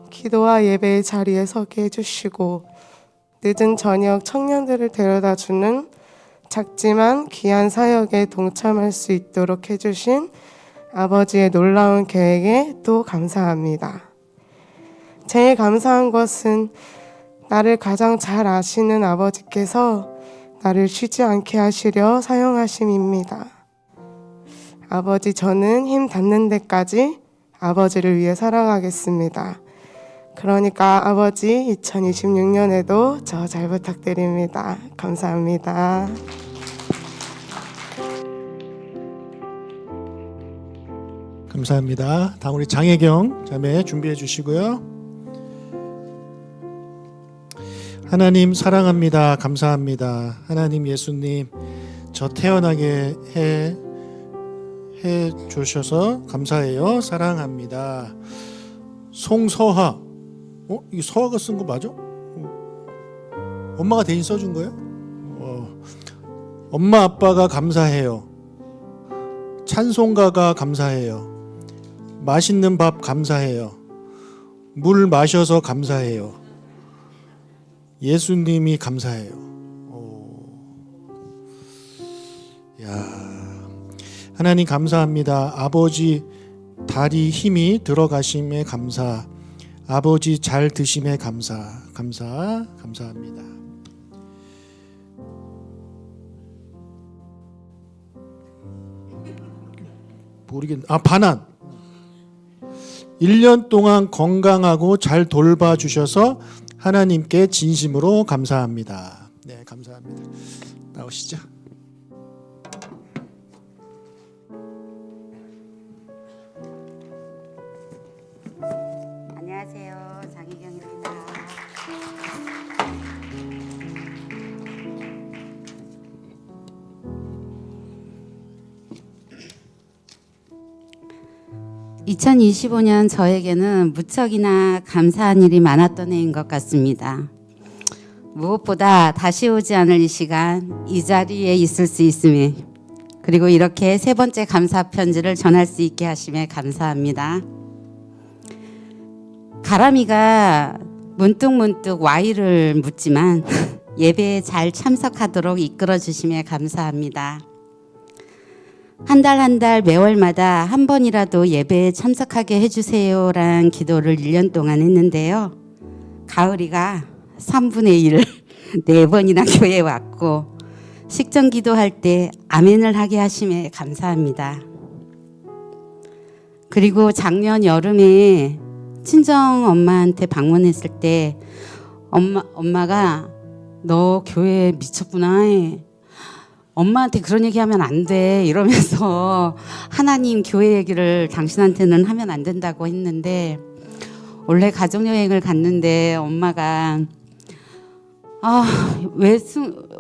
기도와 예배의 자리에 서게 해주시고 늦은 저녁 청년들을 데려다주는 작지만 귀한 사역에 동참할 수 있도록 해주신 아버지의 놀라운 계획에 또 감사합니다. 제일 감사한 것은 나를 가장 잘 아시는 아버지께서 나를 쉬지 않게 하시려 사용하심입니다. 아버지, 저는 힘 닿는 데까지 아버지를 위해 살아가겠습니다. 그러니까 아버지 2026년에도 저 잘 부탁드립니다. 감사합니다. 감사합니다. 다음 우리 장혜경 자매 준비해 주시고요. 하나님 사랑합니다. 감사합니다. 하나님 예수님 저 태어나게 해 주셔서 감사해요. 사랑합니다. 송서하. 이 서하가 쓴 거 맞아? 엄마가 대신 써준 거예요? 엄마 아빠가 감사해요. 찬송가가 감사해요. 맛있는 밥 감사해요. 물 마셔서 감사해요. 예수님이 감사해요. 야, 하나님 감사합니다. 아버지 다리 힘이 들어가심에 감사. 아버지 잘 드심에 감사합니다. 모르겠네. 반환. 1년 동안 건강하고 잘 돌봐주셔서 하나님께 진심으로 감사합니다. 네, 감사합니다. 나오시죠. 안녕하세요. 장혜경입니다. (2025년) 저에게는 무척이나 감사한 일이 많았던 해인 것 같습니다. 무엇보다 다시 오지 않을 이 시간, 이 자리에 있을 수 있음에, 그리고 이렇게 세 번째 감사 편지를 전할 수 있게 하심에 감사합니다. 가람이가 문득문득 와이를 묻지만 예배에 잘 참석하도록 이끌어 주심에 감사합니다. 한 달 매월마다 한 번이라도 예배에 참석하게 해주세요라는 기도를 1년 동안 했는데요. 가을이가 3분의 1, 4번이나 교회에 왔고 식전 기도할 때 아멘을 하게 하심에 감사합니다. 그리고 작년 여름에 친정 엄마한테 방문했을 때 엄마가 너 교회 미쳤구나. 엄마한테 그런 얘기하면 안 돼 이러면서 하나님 교회 얘기를 당신한테는 하면 안 된다고 했는데, 원래 가족여행을 갔는데 엄마가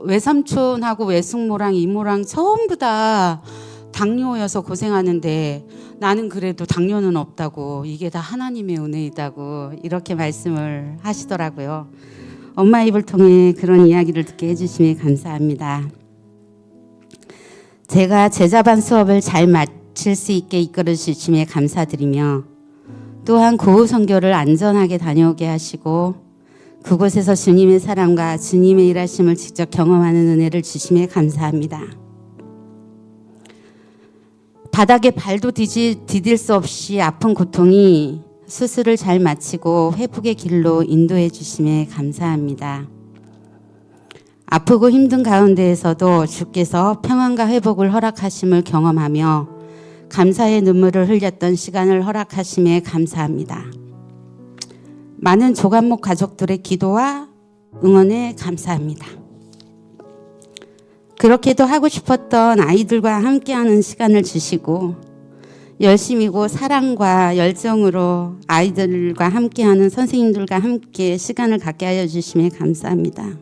외삼촌하고 외숙모랑 이모랑 전부 다 당뇨여서 고생하는데 나는 그래도 당뇨는 없다고, 이게 다 하나님의 은혜이다고 이렇게 말씀을 하시더라고요. 엄마 입을 통해 그런 이야기를 듣게 해주심에 감사합니다. 제가 제자반 수업을 잘 마칠 수 있게 이끌어 주심에 감사드리며, 또한 고우 선교를 안전하게 다녀오게 하시고 그곳에서 주님의 사랑과 주님의 일하심을 직접 경험하는 은혜를 주심에 감사합니다. 바닥에 발도 디딜 수 없이 아픈 고통이 수술을 잘 마치고 회복의 길로 인도해 주심에 감사합니다. 아프고 힘든 가운데에서도 주께서 평안과 회복을 허락하심을 경험하며 감사의 눈물을 흘렸던 시간을 허락하심에 감사합니다. 많은 조간목 가족들의 기도와 응원에 감사합니다. 그렇게도 하고 싶었던 아이들과 함께하는 시간을 주시고 열심히고 사랑과 열정으로 아이들과 함께하는 선생님들과 함께 시간을 갖게 하여 주심에 감사합니다.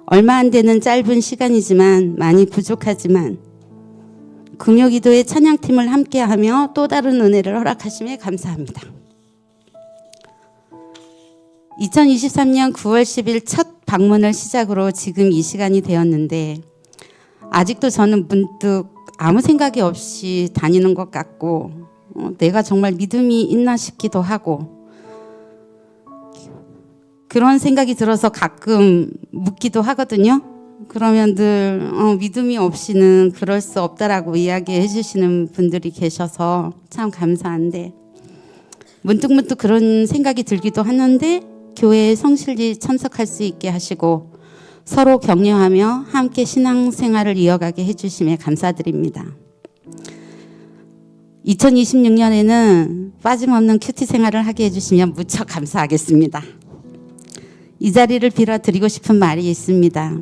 얼마 안 되는 짧은 시간이지만 많이 부족하지만 금요기도의 찬양팀을 함께하며 또 다른 은혜를 허락하심에 감사합니다. 2023년 9월 10일 첫 방문을 시작으로 지금 이 시간이 되었는데 아직도 저는 문득 아무 생각이 없이 다니는 것 같고 내가 정말 믿음이 있나 싶기도 하고 그런 생각이 들어서 가끔 묻기도 하거든요. 그러면 늘 믿음이 없이는 그럴 수 없다라고 이야기해 주시는 분들이 계셔서 참 감사한데 문득문득 그런 생각이 들기도 하는데 교회에 성실히 참석할 수 있게 하시고 서로 격려하며 함께 신앙생활을 이어가게 해주심에 감사드립니다. 2026년에는 빠짐없는 큐티 생활을 하게 해주시면 무척 감사하겠습니다. 이 자리를 빌어 드리고 싶은 말이 있습니다.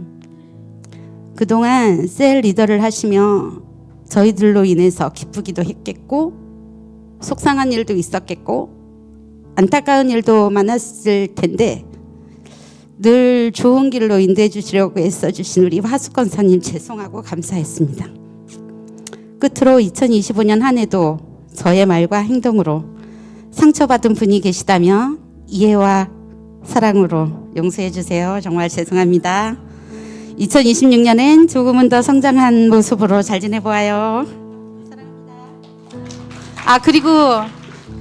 그동안 셀 리더를 하시며 저희들로 인해서 기쁘기도 했겠고 속상한 일도 있었겠고 안타까운 일도 많았을 텐데 늘 좋은 길로 인도해 주시려고 애써주신 우리 화수권사님 죄송하고 감사했습니다. 끝으로 2025년 한 해도 저의 말과 행동으로 상처받은 분이 계시다면 이해와 사랑으로 용서해 주세요. 정말 죄송합니다. 2026년엔 조금은 더 성장한 모습으로 잘 지내보아요. 사랑합니다. 그리고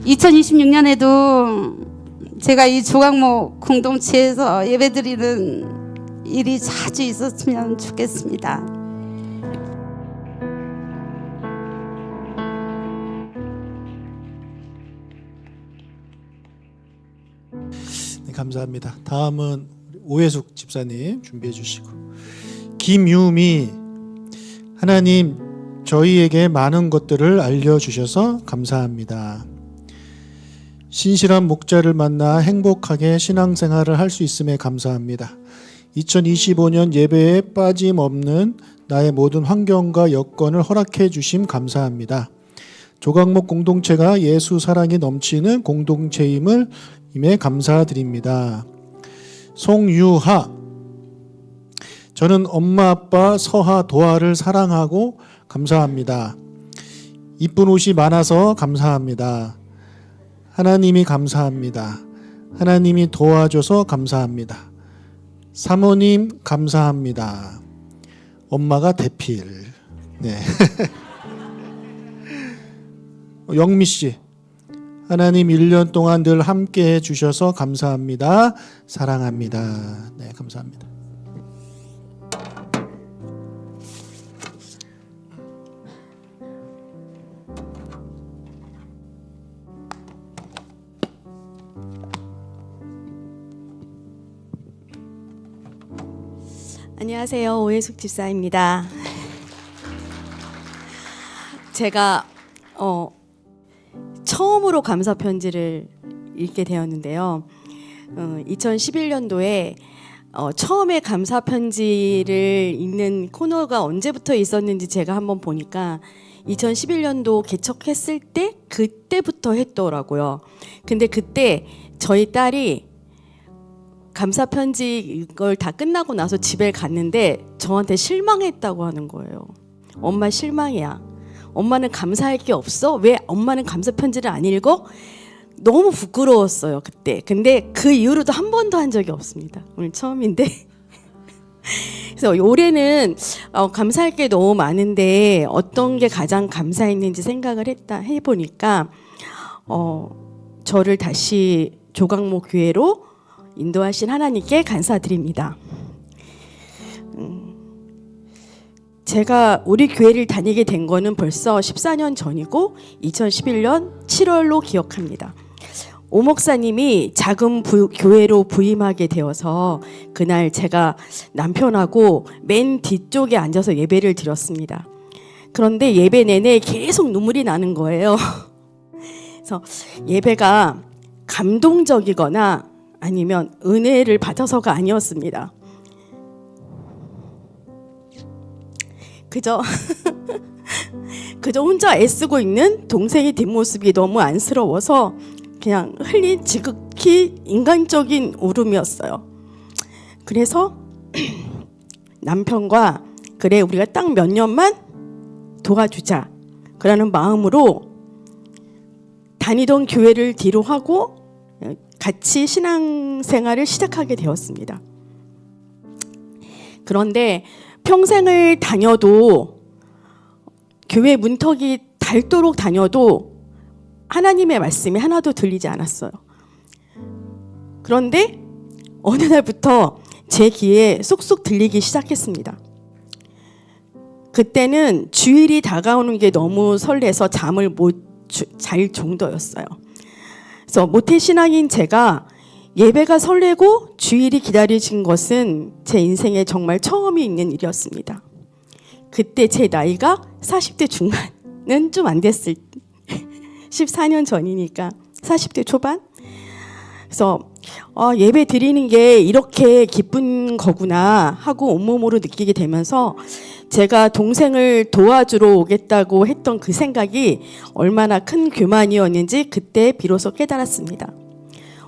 2026년에도 제가 이 조각목 공동체에서 예배드리는 일이 자주 있었으면 좋겠습니다. 네, 감사합니다. 다음은 오해숙 집사님 준비해 주시고 김유미 하나님 저희에게 많은 것들을 알려주셔서 감사합니다. 신실한 목자를 만나 행복하게 신앙생활을 할 수 있음에 감사합니다. 2025년 예배에 빠짐없는 나의 모든 환경과 여건을 허락해 주심 감사합니다. 조각목 공동체가 예수 사랑이 넘치는 공동체임을 임에 감사드립니다. 송유하 저는 엄마 아빠 서하 도하를 사랑하고 감사합니다. 이쁜 옷이 많아서 감사합니다. 하나님이 감사합니다. 하나님이 도와줘서 감사합니다. 사모님 감사합니다. 엄마가 대필. 네. 영미 씨. 하나님 1년 동안 늘 함께 해 주셔서 감사합니다. 사랑합니다. 네, 감사합니다. 안녕하세요. 오해숙 집사입니다. 제가 처음으로 감사 편지를 읽게 되었는데요. 2011년도에 처음에 감사 편지를 읽는 코너가 언제부터 있었는지 제가 한번 보니까 2011년도 개척했을 때 그때부터 했더라고요. 근데 그때 저희 딸이 감사 편지 이걸 다 끝나고 나서 집에 갔는데 저한테 실망했다고 하는 거예요. 엄마 실망이야. 엄마는 감사할 게 없어? 왜 엄마는 감사 편지를 안 읽어? 너무 부끄러웠어요 그때. 근데 그 이후로도 한 번도 한 적이 없습니다. 오늘 처음인데. 그래서 올해는 감사할 게 너무 많은데 어떤 게 가장 감사했는지 생각을 해보니까 저를 다시 조각목 교회로 인도하신 하나님께 감사드립니다. 제가 우리 교회를 다니게 된 거는 벌써 14년 전이고 2011년 7월로 기억합니다. 오 목사님이 작은 교회로 부임하게 되어서 그날 제가 남편하고 맨 뒤쪽에 앉아서 예배를 드렸습니다. 그런데 예배 내내 계속 눈물이 나는 거예요. 그래서 예배가 감동적이거나 아니면 은혜를 받아서가 아니었습니다. 그저 혼자 애쓰고 있는 동생의 뒷모습이 너무 안쓰러워서 그냥 흘린 지극히 인간적인 울음이었어요. 그래서 남편과 그래 우리가 딱 몇 년만 도와주자 그러는 마음으로 다니던 교회를 뒤로 하고 같이 신앙생활을 시작하게 되었습니다. 그런데 평생을 다녀도 교회 문턱이 닳도록 다녀도 하나님의 말씀이 하나도 들리지 않았어요. 그런데 어느 날부터 제 귀에 쏙쏙 들리기 시작했습니다. 그때는 주일이 다가오는 게 너무 설레서 잠을 못 잘 정도였어요. 그래서 모태신앙인 제가 예배가 설레고 주일이 기다려진 것은 제 인생에 정말 처음이 있는 일이었습니다. 그때 제 나이가 40대 중반은 좀 안 됐을 14년 전이니까 40대 초반? 그래서 예배 드리는 게 이렇게 기쁜 거구나 하고 온몸으로 느끼게 되면서 제가 동생을 도와주러 오겠다고 했던 그 생각이 얼마나 큰 교만이었는지 그때 비로소 깨달았습니다.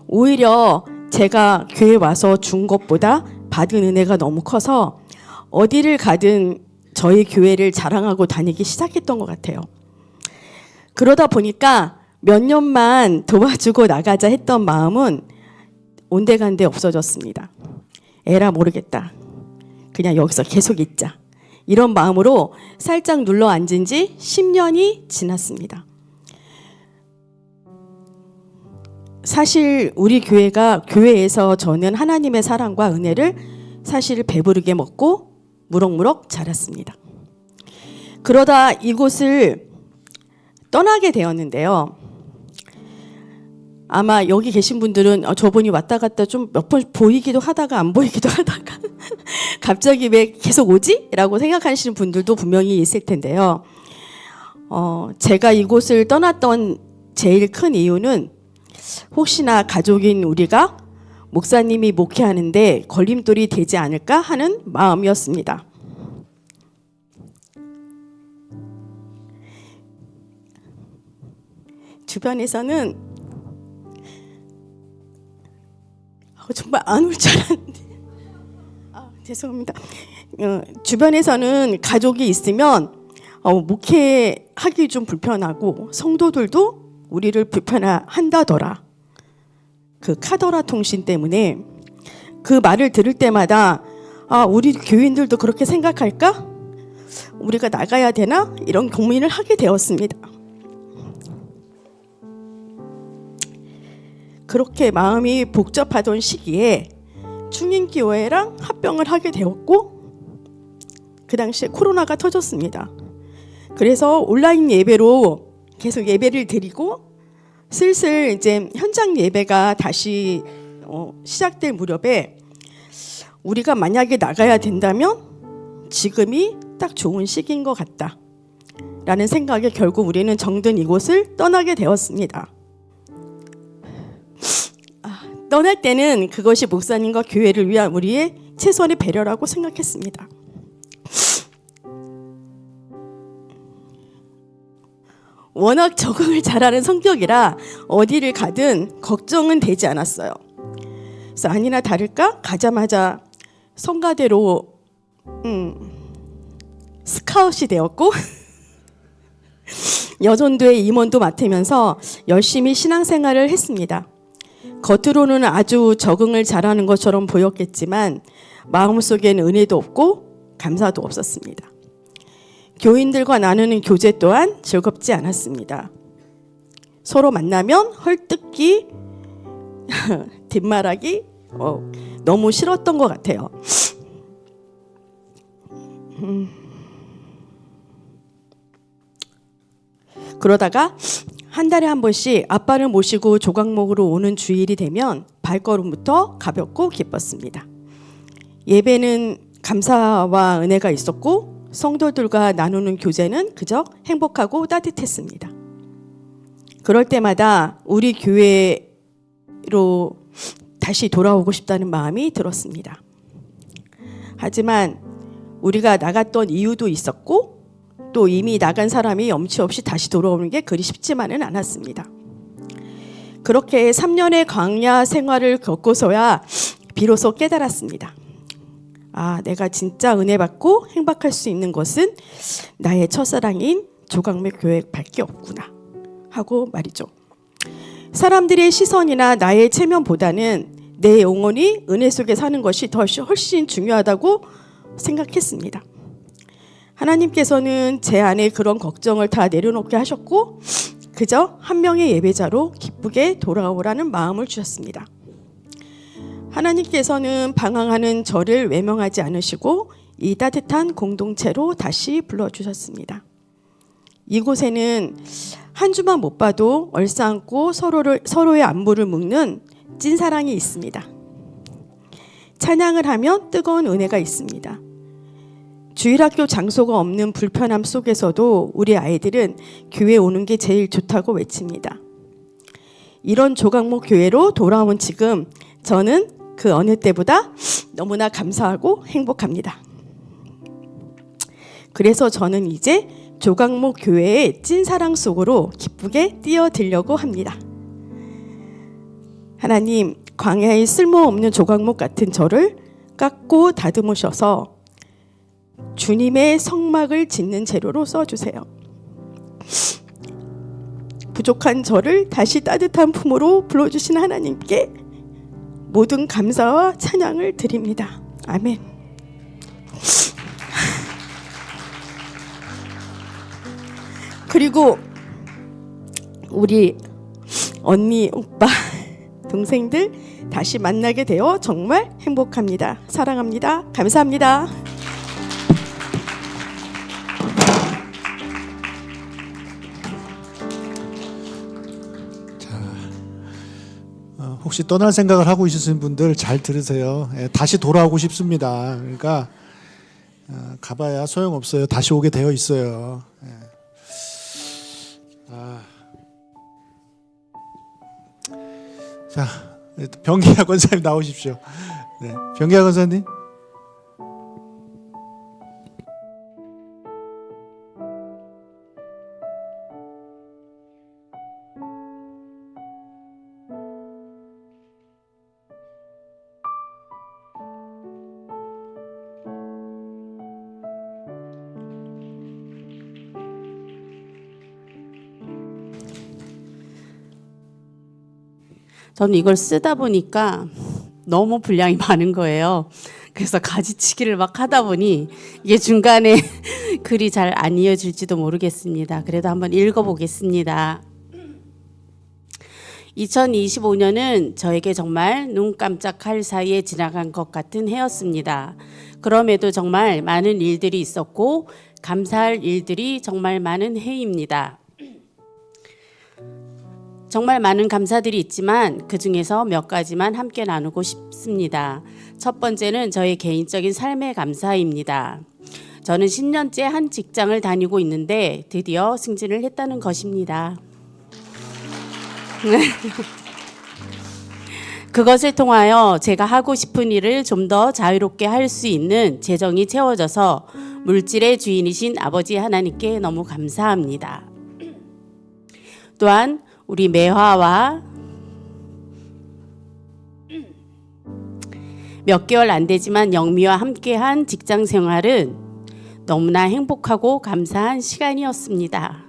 오히려 제가 교회 와서 준 것보다 받은 은혜가 너무 커서 어디를 가든 저희 교회를 자랑하고 다니기 시작했던 것 같아요. 그러다 보니까 몇 년만 도와주고 나가자 했던 마음은 온데간데 없어졌습니다. 에라 모르겠다. 그냥 여기서 계속 있자. 이런 마음으로 살짝 눌러 앉은 지 10년이 지났습니다. 사실 우리 교회에서 저는 하나님의 사랑과 은혜를 사실 배부르게 먹고 무럭무럭 자랐습니다. 그러다 이곳을 떠나게 되었는데요. 아마 여기 계신 분들은 저분이 왔다 갔다 좀 몇 번 보이기도 하다가 안 보이기도 하다가 갑자기 왜 계속 오지? 라고 생각하시는 분들도 분명히 있을 텐데요. 제가 이곳을 떠났던 제일 큰 이유는 혹시나 가족인 우리가 목사님이 목회하는데 걸림돌이 되지 않을까 하는 마음이었습니다. 주변에서는 정말 안 울 줄 알았는데 죄송합니다. 주변에서는 가족이 있으면 목회하기 좀 불편하고 성도들도 우리를 불편한다더라. 그 카더라 통신 때문에 그 말을 들을 때마다 우리 교인들도 그렇게 생각할까? 우리가 나가야 되나? 이런 고민을 하게 되었습니다. 그렇게 마음이 복잡하던 시기에 충인교회랑 합병을 하게 되었고 그 당시에 코로나가 터졌습니다. 그래서 온라인 예배로 계속 예배를 드리고 슬슬 이제 현장 예배가 다시 시작될 무렵에 우리가 만약에 나가야 된다면 지금이 딱 좋은 시기인 것 같다 라는 생각에 결국 우리는 정든 이곳을 떠나게 되었습니다. 떠날 때는 그것이 목사님과 교회를 위한 우리의 최선의 배려라고 생각했습니다. 워낙 적응을 잘하는 성격이라 어디를 가든 걱정은 되지 않았어요. 그래서 아니나 다를까 가자마자 성가대로 스카웃이 되었고 여전도의 임원도 맡으면서 열심히 신앙생활을 했습니다. 겉으로는 아주 적응을 잘하는 것처럼 보였겠지만 마음속에는 은혜도 없고 감사도 없었습니다. 교인들과 나누는 교제 또한 즐겁지 않았습니다. 서로 만나면 헐뜯기, 뒷말하기 너무 싫었던 것 같아요. 그러다가 한 달에 한 번씩 아빠를 모시고 조각목으로 오는 주일이 되면 발걸음부터 가볍고 기뻤습니다. 예배는 감사와 은혜가 있었고 성도들과 나누는 교제는 그저 행복하고 따뜻했습니다. 그럴 때마다 우리 교회로 다시 돌아오고 싶다는 마음이 들었습니다. 하지만 우리가 나갔던 이유도 있었고 또 이미 나간 사람이 염치 없이 다시 돌아오는 게 그리 쉽지만은 않았습니다. 그렇게 3년의 광야 생활을 겪고서야 비로소 깨달았습니다. 아, 내가 진짜 은혜 받고 행복할 수 있는 것은 나의 첫사랑인 조각맥 교회밖에 없구나 하고 말이죠. 사람들의 시선이나 나의 체면보다는 내 영혼이 은혜 속에 사는 것이 훨씬 중요하다고 생각했습니다. 하나님께서는 제 안에 그런 걱정을 다 내려놓게 하셨고 그저 한 명의 예배자로 기쁘게 돌아오라는 마음을 주셨습니다. 하나님께서는 방황하는 저를 외면하지 않으시고 이 따뜻한 공동체로 다시 불러주셨습니다. 이곳에는 한 주만 못 봐도 얼싸안고 서로의 안부를 묻는 찐사랑이 있습니다. 찬양을 하면 뜨거운 은혜가 있습니다. 주일학교 장소가 없는 불편함 속에서도 우리 아이들은 교회 오는 게 제일 좋다고 외칩니다. 이런 조각목 교회로 돌아온 지금 저는 그 어느 때보다 너무나 감사하고 행복합니다. 그래서 저는 이제 조각목 교회의 찐사랑 속으로 기쁘게 뛰어들려고 합니다. 하나님, 광야의 쓸모없는 조각목 같은 저를 깎고 다듬으셔서 주님의 성막을 짓는 재료로 써주세요. 부족한 저를 다시 따뜻한 품으로 불러주신 하나님께 모든 감사와 찬양을 드립니다. 아멘. 그리고 우리 언니, 오빠, 동생들 다시 만나게 되어 정말 행복합니다. 사랑합니다. 감사합니다. 혹시 떠날 생각을 하고 있으신 분들 잘 들으세요. 다시 돌아오고 싶습니다. 그러니까 가봐야 소용없어요. 다시 오게 되어 있어요. 자, 병기하 권사님 나오십시오. 네, 병기하 권사님. 저는 이걸 쓰다 보니까 너무 분량이 많은 거예요. 그래서 가지치기를 막 하다 보니 이게 중간에 글이 잘 안 이어질지도 모르겠습니다. 그래도 한번 읽어보겠습니다. 2025년은 저에게 정말 눈 깜짝할 사이에 지나간 것 같은 해였습니다. 그럼에도 정말 많은 일들이 있었고 감사할 일들이 정말 많은 해입니다. 정말 많은 감사들이 있지만 그중에서 몇 가지만 함께 나누고 싶습니다. 첫 번째는 저의 개인적인 삶의 감사입니다. 저는 10년째 한 직장을 다니고 있는데 드디어 승진을 했다는 것입니다. 그것을 통하여 제가 하고 싶은 일을 좀 더 자유롭게 할 수 있는 재정이 채워져서 물질의 주인이신 아버지 하나님께 너무 감사합니다. 또한 우리 매화와 몇 개월 안 되지만 영미와 함께한 직장 생활은 너무나 행복하고 감사한 시간이었습니다.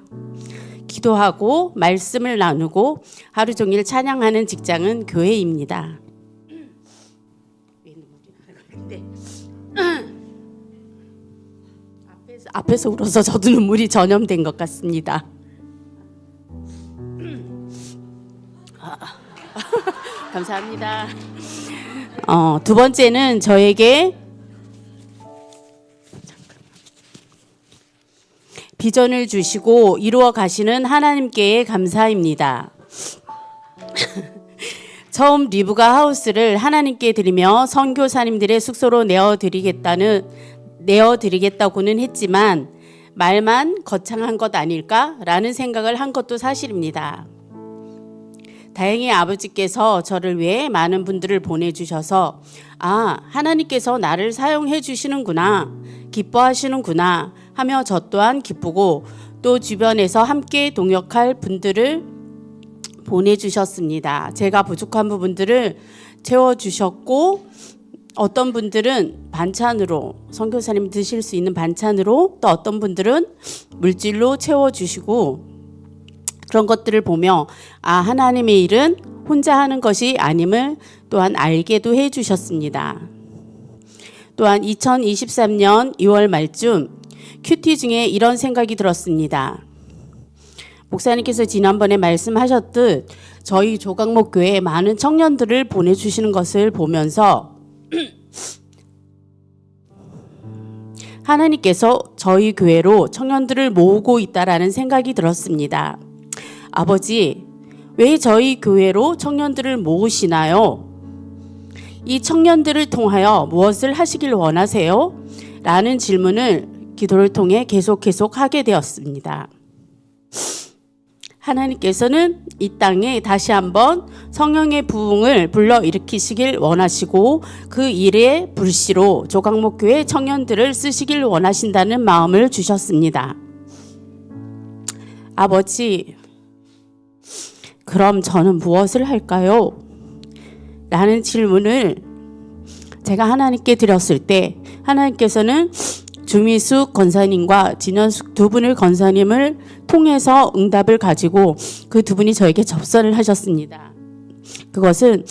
기도하고 말씀을 나누고 하루 종일 찬양하는 직장은 교회입니다. 앞에서 울어서 저도 눈물이 전염된 것 같습니다. 감사합니다. 두 번째는 저에게 비전을 주시고 이루어 가시는 하나님께 감사입니다. 처음 리브가 하우스를 하나님께 드리며 선교사님들의 숙소로 내어드리겠다고는 했지만 말만 거창한 것 아닐까라는 생각을 한 것도 사실입니다. 다행히 아버지께서 저를 위해 많은 분들을 보내주셔서 하나님께서 나를 사용해 주시는구나 기뻐하시는구나 하며 저 또한 기쁘고 또 주변에서 함께 동역할 분들을 보내주셨습니다. 제가 부족한 부분들을 채워주셨고 어떤 분들은 반찬으로 선교사님 드실 수 있는 반찬으로 또 어떤 분들은 물질로 채워주시고 그런 것들을 보며 하나님의 일은 혼자 하는 것이 아님을 또한 알게도 해주셨습니다. 또한 2023년 2월 말쯤 큐티 중에 이런 생각이 들었습니다. 목사님께서 지난번에 말씀하셨듯 저희 조각목 교회에 많은 청년들을 보내주시는 것을 보면서 하나님께서 저희 교회로 청년들을 모으고 있다라는 생각이 들었습니다. 아버지, 왜 저희 교회로 청년들을 모으시나요? 이 청년들을 통하여 무엇을 하시길 원하세요? 라는 질문을 기도를 통해 계속 하게 되었습니다. 하나님께서는 이 땅에 다시 한번 성령의 부흥을 불러일으키시길 원하시고 그 일의 불씨로 조각목교회 청년들을 쓰시길 원하신다는 마음을 주셨습니다. 아버지, 그럼 저는 무엇을 할까요? 라는 질문을 제가 하나님께 드렸을 때 하나님께서는 주미숙 권사님과 진현숙 두 분을 권사님을 통해서 응답을 가지고 그 두 분이 저에게 접선을 하셨습니다. 그것은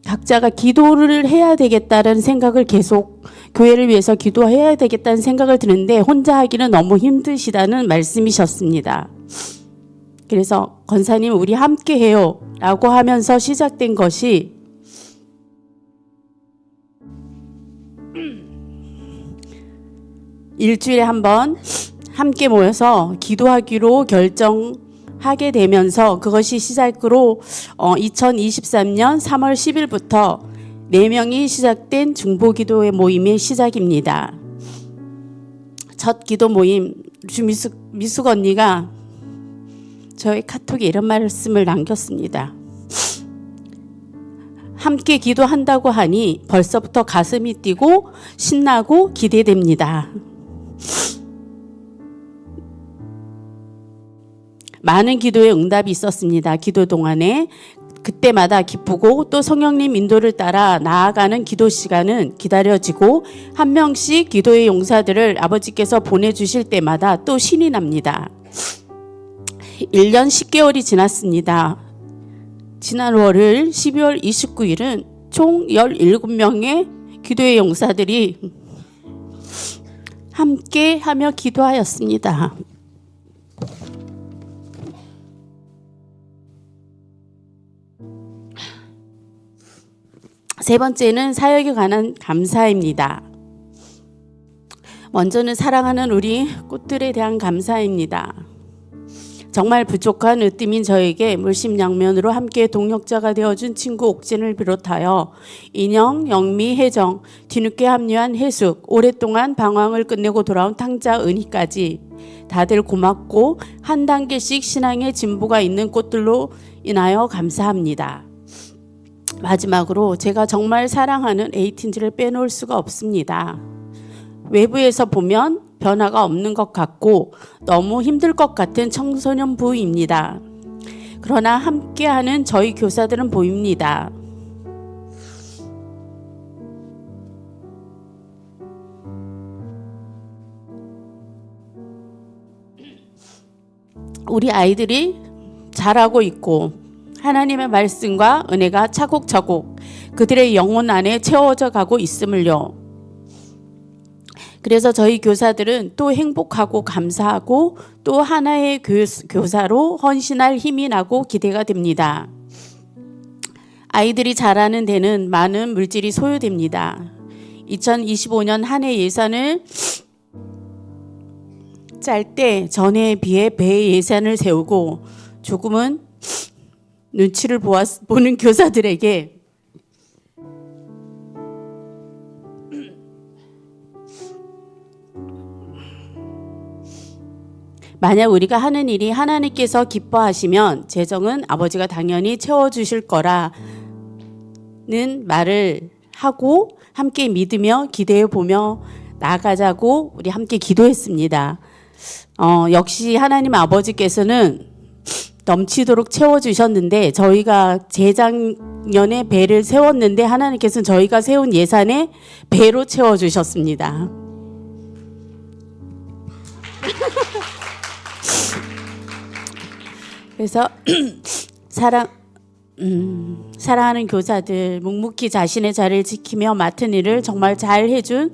각자가 기도를 해야 되겠다는 생각을 계속 교회를 위해서 기도해야 되겠다는 생각을 드는데 혼자 하기는 너무 힘드시다는 말씀이셨습니다. 그래서 권사님 우리 함께 해요 라고 하면서 시작된 것이 일주일에 한 번 함께 모여서 기도하기로 결정하게 되면서 그것이 시작으로 2023년 3월 10일부터 4명이 시작된 중보기도회 모임의 시작입니다. 첫 기도 모임 미숙 언니가 저의 카톡에 이런 말씀을 남겼습니다. 함께 기도한다고 하니 벌써부터 가슴이 뛰고 신나고 기대됩니다. 많은 기도에 응답이 있었습니다. 기도 동안에 그때마다 기쁘고 또 성령님 인도를 따라 나아가는 기도 시간은 기다려지고 한 명씩 기도의 용사들을 아버지께서 보내주실 때마다 또 신이 납니다. 1년 10개월이 지났습니다. 지난 월요일 12월 29일은 총 17명의 기도의 용사들이 함께 하며 기도하였습니다. 세 번째는 사역에 관한 감사입니다. 먼저는 사랑하는 우리 꽃들에 대한 감사입니다. 정말 부족한 으뜸인 저에게 물심양면으로 함께 동역자가 되어준 친구 옥진을 비롯하여 인영, 영미, 혜정, 뒤늦게 합류한 해숙, 오랫동안 방황을 끝내고 돌아온 탕자, 은희까지 다들 고맙고 한 단계씩 신앙의 진보가 있는 꽃들로 인하여 감사합니다. 마지막으로 제가 정말 사랑하는 에이틴즈를 빼놓을 수가 없습니다. 외부에서 보면 변화가 없는 것 같고 너무 힘들 것 같은 청소년 부입니다. 그러나 함께하는 저희 교사들은 보입니다. 우리 아이들이 잘하고 있고 하나님의 말씀과 은혜가 차곡차곡 그들의 영혼 안에 채워져 가고 있음을요. 그래서 저희 교사들은 또 행복하고 감사하고 또 하나의 교사로 헌신할 힘이 나고 기대가 됩니다. 아이들이 자라는 데는 많은 물질이 소요됩니다. 2025년 한 해 예산을 짤 때 전해에 비해 배의 예산을 세우고 조금은 눈치를 보는 교사들에게 만약 우리가 하는 일이 하나님께서 기뻐하시면 재정은 아버지가 당연히 채워주실 거라는 말을 하고 함께 믿으며 기대해 보며 나아가자고 우리 함께 기도했습니다. 역시 하나님 아버지께서는 넘치도록 채워주셨는데 저희가 재작년에 배를 세웠는데 하나님께서는 저희가 세운 예산에 배로 채워주셨습니다. 그래서 사랑하는 교사들 묵묵히 자신의 자리를 지키며 맡은 일을 정말 잘 해준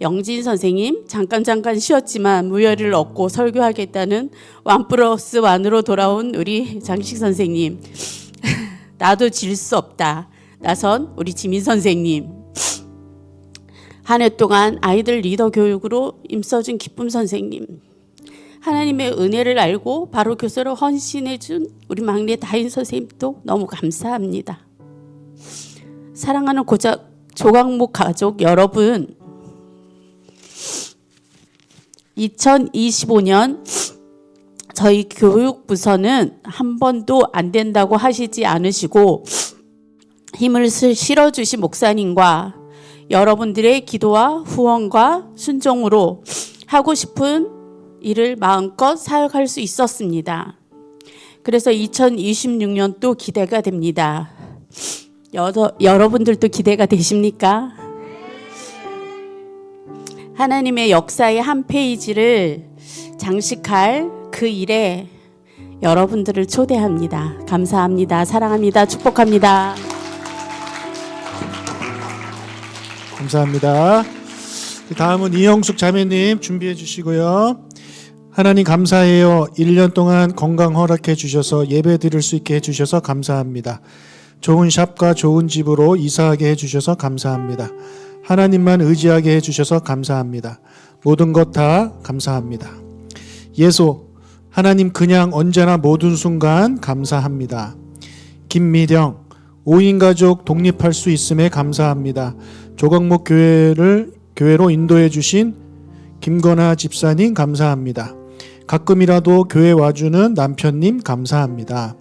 영진 선생님, 잠깐 쉬었지만 무혈을 얻고 설교하겠다는 1+1으로 돌아온 우리 장식 선생님, 나도 질 수 없다 나선 우리 지민 선생님, 한 해 동안 아이들 리더 교육으로 힘써준 기쁨 선생님, 하나님의 은혜를 알고 바로 교사로 헌신해준 우리 막내 다인 선생님도 너무 감사합니다. 사랑하는 조강목 가족 여러분, 2025년 저희 교육부서는 한 번도 안 된다고 하시지 않으시고 힘을 실어주신 목사님과 여러분들의 기도와 후원과 순종으로 하고 싶은 일을 마음껏 사역할 수 있었습니다. 그래서 2026년도 기대가 됩니다. 여러분들도 기대가 되십니까? 하나님의 역사의 한 페이지를 장식할 그 일에 여러분들을 초대합니다. 감사합니다. 사랑합니다. 축복합니다. 감사합니다. 다음은 이영숙 자매님 준비해 주시고요. 하나님 감사해요. 1년 동안 건강 허락해 주셔서 예배 드릴 수 있게 해 주셔서 감사합니다. 좋은 샵과 좋은 집으로 이사하게 해 주셔서 감사합니다. 하나님만 의지하게 해주셔서 감사합니다. 모든 것 다 감사합니다. 예소, 하나님 그냥 언제나 모든 순간 감사합니다. 김미령, 5인 가족 독립할 수 있음에 감사합니다. 조강목 교회로 인도해 주신 김건아 집사님 감사합니다. 가끔이라도 교회 와주는 남편님 감사합니다.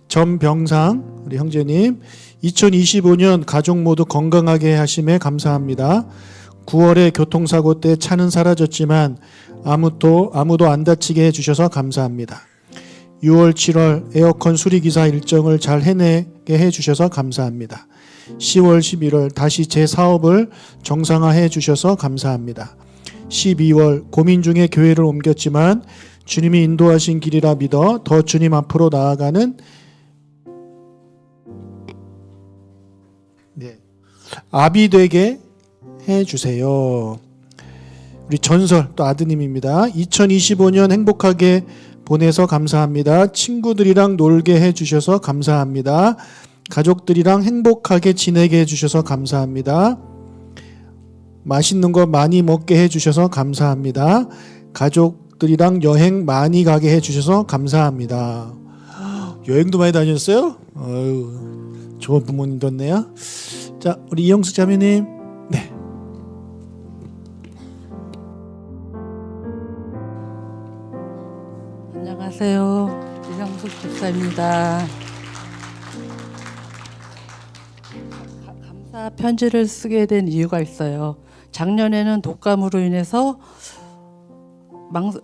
전병상 우리 형제님, 2025년 가족 모두 건강하게 하심에 감사합니다. 9월에 교통사고 때 차는 사라졌지만 아무도 안 다치게 해주셔서 감사합니다. 6월, 7월 에어컨 수리기사 일정을 잘 해내게 해주셔서 감사합니다. 10월, 11월 다시 제 사업을 정상화해 주셔서 감사합니다. 12월 고민 중에 교회를 옮겼지만 주님이 인도하신 길이라 믿어 더 주님 앞으로 나아가는 아비 되게 해주세요. 우리 전설 또 아드님입니다. 2025년 행복하게 보내서 감사합니다. 친구들이랑 놀게 해주셔서 감사합니다. 가족들이랑 행복하게 지내게 해주셔서 감사합니다. 맛있는 거 많이 먹게 해주셔서 감사합니다. 가족들이랑 여행 많이 가게 해주셔서 감사합니다. 여행도 많이 다녔어요? 좋은 부모님 뒀네요. 자, 우리 이영숙 자매님. 네. 안녕하세요. 이영숙 집사입니다. 감사 편지를 쓰게 된 이유가 있어요. 작년에는 독감으로 인해서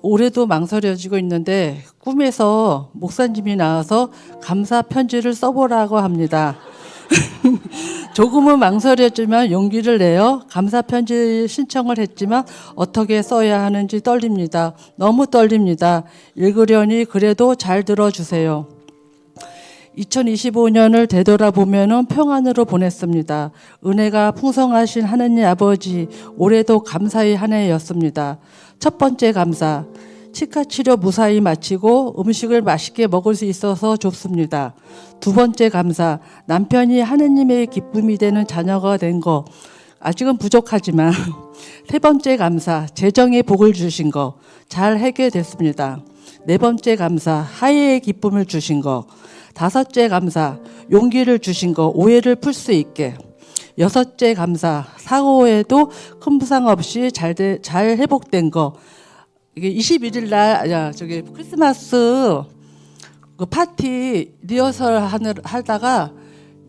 올해도 망설여지고 있는데 꿈에서 목사님이 나와서 감사 편지를 써보라고 합니다. 조금은 망설였지만 용기를 내어 감사 편지 신청을 했지만 어떻게 써야 하는지 떨립니다. 너무 떨립니다. 읽으려니 그래도 잘 들어주세요. 2025년을 되돌아보면 평안으로 보냈습니다. 은혜가 풍성하신 하느님 아버지, 올해도 감사의 한 해였습니다. 첫 번째 감사, 치과 치료 무사히 마치고 음식을 맛있게 먹을 수 있어서 좋습니다. 두 번째 감사, 남편이 하느님의 기쁨이 되는 자녀가 된 거, 아직은 부족하지만 세 번째 감사, 재정의 복을 주신 거, 잘 해결됐습니다. 네 번째 감사, 하혜의 기쁨을 주신 거, 다섯째 감사, 용기를 주신 거, 오해를 풀 수 있게. 여섯째 감사, 사고 후에도 큰 부상 없이 잘 회복된 거. 이게 21일 날 저기 크리스마스 그 파티 리허설 하다가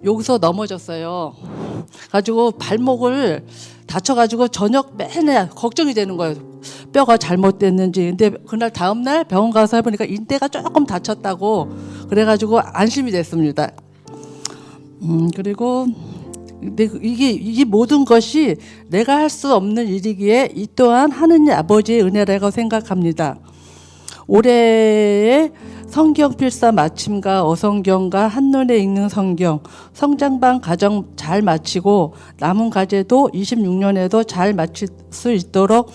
여기서 넘어졌어요. 가지고 발목을 다쳐가지고 저녁 맨날 걱정이 되는 거예요. 뼈가 잘못됐는지. 근데 그날 다음날 병원 가서 해보니까 인대가 조금 다쳤다고 그래가지고 안심이 됐습니다. 그리고 근데 이 모든 것이 내가 할 수 없는 일이기에 이 또한 하느님 아버지의 은혜라고 생각합니다. 올해의 성경 필사 마침과 어성경과 한눈에 읽는 성경, 성장반 과정 잘 마치고 남은 과제도 26년에도 잘 마칠 수 있도록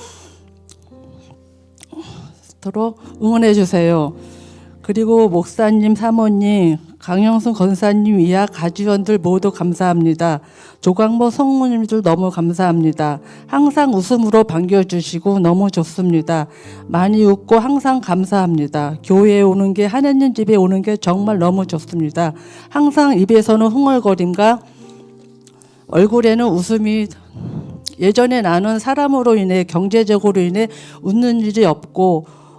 응원해 주세요. 그리고 목사님, 사모님, 강영순 권사님 이하 가지원들 모두 감사합니다. 조광모 성모님들 너무 감사합니다. 항상 웃음으로 반겨주시고 너무 좋습니다. 많이 웃고 항상 감사합니다. 교회에 오는 게, 하나님 집에 오는 게 정말 너무 좋습니다. 항상 입에서는 흥얼거림과 얼굴에는 웃음이, 예전에 나는 사람으로 인해, 경제적으로 인해 웃는 일이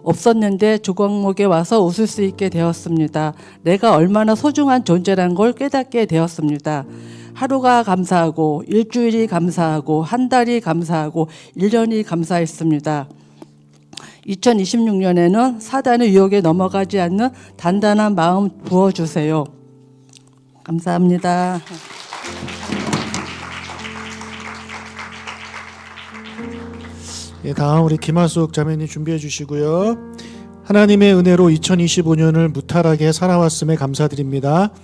없었는데 조광목에 와서 웃을 수 있게 되었습니다. 내가 얼마나 소중한 존재라는 걸 깨닫게 되었습니다. 하루가 감사하고, 일주일이 감사하고, 한 달이 감사하고, 1년이 감사했습니다. 2026년에는 사단의 유혹에 넘어가지 않는 단단한 마음 부어주세요. 감사합니다. 예, 다음 우리 김하숙 자매님 준비해 주시고요. 하나님의 은혜로 2025년을 무탈하게 살아왔음에 감사드립니다.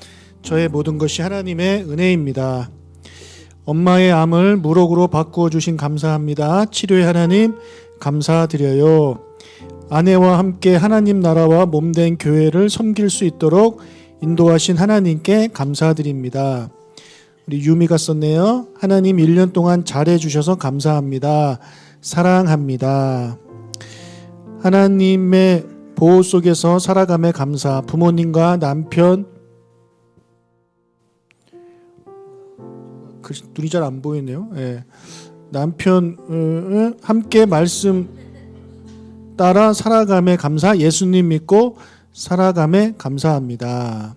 저의 모든 것이 하나님의 은혜입니다. 엄마의 암을 무록으로 바꾸어 주신 감사합니다. 치료의 하나님 감사드려요. 아내와 함께 하나님 나라와 몸된 교회를 섬길 수 있도록 인도하신 하나님께 감사드립니다. 우리 유미가 썼네요. 하나님 1년 동안 잘해 주셔서 감사합니다. 사랑합니다. 하나님의 보호 속에서 살아감에 감사. 부모님과 남편, 눈이 잘 안 보이네요. 예. 남편 함께 말씀 따라 살아감에 감사. 예수님 믿고 살아감에 감사합니다.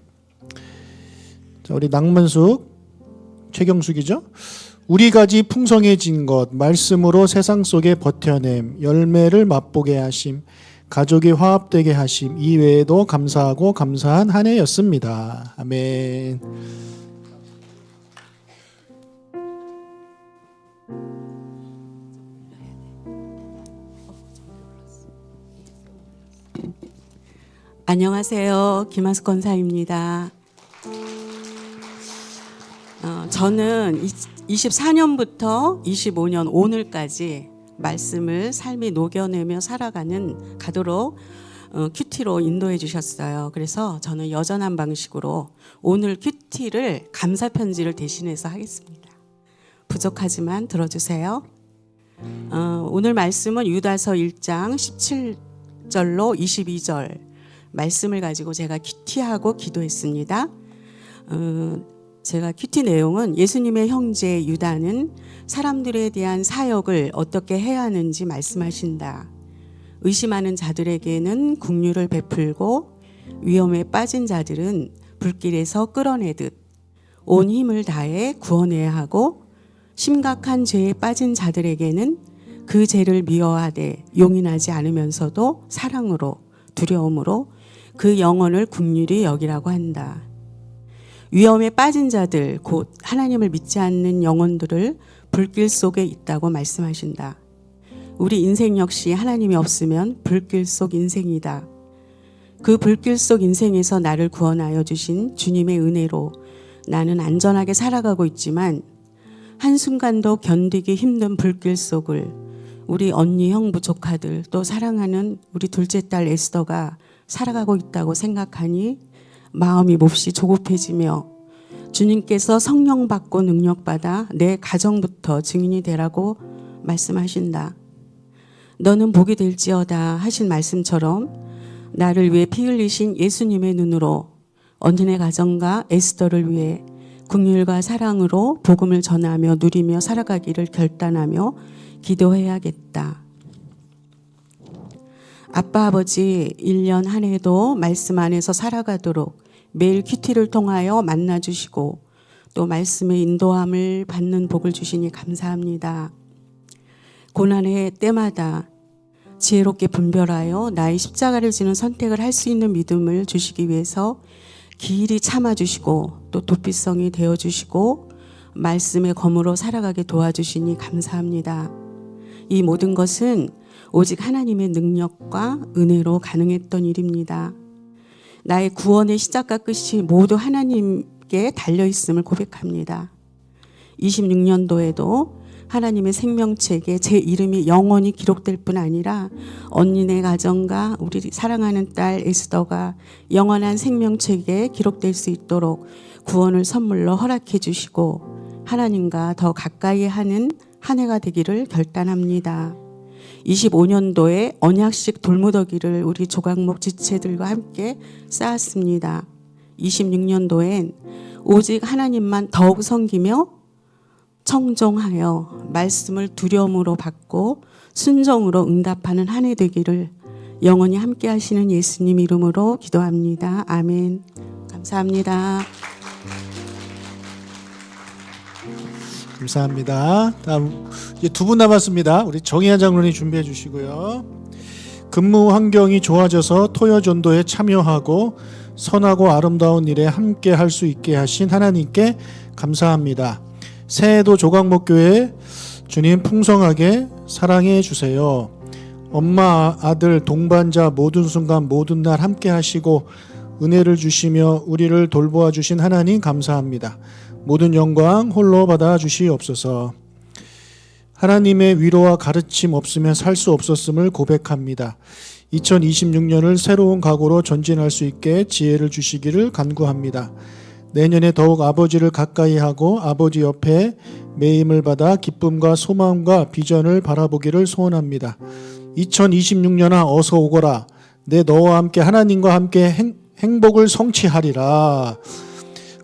자, 우리 낭만숙, 최경숙이죠. 우리 가지 풍성해진 것, 말씀으로 세상 속에 버텨냄, 열매를 맛보게 하심, 가족이 화합되게 하심, 이 외에도 감사하고 감사한 한 해였습니다. 아멘. 안녕하세요. 김하숙 권사입니다. 저는 24년부터 25년 오늘까지 말씀을 삶에 녹여내며 가도록 큐티로 인도해 주셨어요. 그래서 저는 여전한 방식으로 오늘 큐티를 감사 편지를 대신해서 하겠습니다. 부족하지만 들어주세요. 오늘 말씀은 유다서 1장 17절로 22절 말씀을 가지고 제가 큐티하고 기도했습니다. 제가 큐티 내용은 예수님의 형제 유다는 사람들에 대한 사역을 어떻게 해야 하는지 말씀하신다. 의심하는 자들에게는 긍휼을 베풀고 위험에 빠진 자들은 불길에서 끌어내듯 온 힘을 다해 구원해야 하고 심각한 죄에 빠진 자들에게는 그 죄를 미워하되 용인하지 않으면서도 사랑으로 두려움으로 그 영혼을 긍휼히 여기라고 한다. 위험에 빠진 자들, 곧 하나님을 믿지 않는 영혼들을 불길 속에 있다고 말씀하신다. 우리 인생 역시 하나님이 없으면 불길 속 인생이다. 그 불길 속 인생에서 나를 구원하여 주신 주님의 은혜로 나는 안전하게 살아가고 있지만 한순간도 견디기 힘든 불길 속을 우리 언니, 형부, 조카들 또 사랑하는 우리 둘째 딸 에스더가 살아가고 있다고 생각하니 마음이 몹시 조급해지며 주님께서 성령 받고 능력 받아 내 가정부터 증인이 되라고 말씀하신다. 너는 복이 될지어다 하신 말씀처럼 나를 위해 피 흘리신 예수님의 눈으로 언니네 가정과 에스더를 위해 긍휼과 사랑으로 복음을 전하며 누리며 살아가기를 결단하며 기도해야겠다. 아빠 아버지 1년 한 해도 말씀 안에서 살아가도록 매일 큐티를 통하여 만나주시고 또 말씀의 인도함을 받는 복을 주시니 감사합니다. 고난의 때마다 지혜롭게 분별하여 나의 십자가를 지는 선택을 할 수 있는 믿음을 주시기 위해서 길이 참아주시고 또 도피성이 되어주시고 말씀의 검으로 살아가게 도와주시니 감사합니다. 이 모든 것은 오직 하나님의 능력과 은혜로 가능했던 일입니다. 나의 구원의 시작과 끝이 모두 하나님께 달려있음을 고백합니다. 26년도에도 하나님의 생명책에 제 이름이 영원히 기록될 뿐 아니라 언니네 가정과 우리 사랑하는 딸 에스더가 영원한 생명책에 기록될 수 있도록 구원을 선물로 허락해 주시고 하나님과 더 가까이 하는 한 해가 되기를 결단합니다. 25년도에 언약식 돌무더기를 우리 조각목 지체들과 함께 쌓았습니다. 26년도엔 오직 하나님만 더욱 섬기며 청정하여 말씀을 두려움으로 받고 순종으로 응답하는 한 해 되기를 영원히 함께 하시는 예수님 이름으로 기도합니다. 아멘. 감사합니다. 감사합니다. 다음 이제 두 분 남았습니다. 우리 정희아 장로님 준비해 주시고요. 근무 환경이 좋아져서 토요 전도에 참여하고 선하고 아름다운 일에 함께 할 수 있게 하신 하나님께 감사합니다. 새해도 조각목교회 주님 풍성하게 사랑해 주세요. 엄마, 아들, 동반자 모든 순간 모든 날 함께 하시고 은혜를 주시며 우리를 돌보아 주신 하나님 감사합니다. 모든 영광 홀로 받아 주시옵소서. 하나님의 위로와 가르침 없으면 살 수 없었음을 고백합니다. 2026년을 새로운 각오로 전진할 수 있게 지혜를 주시기를 간구합니다. 내년에 더욱 아버지를 가까이 하고 아버지 옆에 매임을 받아 기쁨과 소망과 비전을 바라보기를 소원합니다. 2026년아 어서 오거라. 내 너와 함께 하나님과 함께 행복을 성취하리라.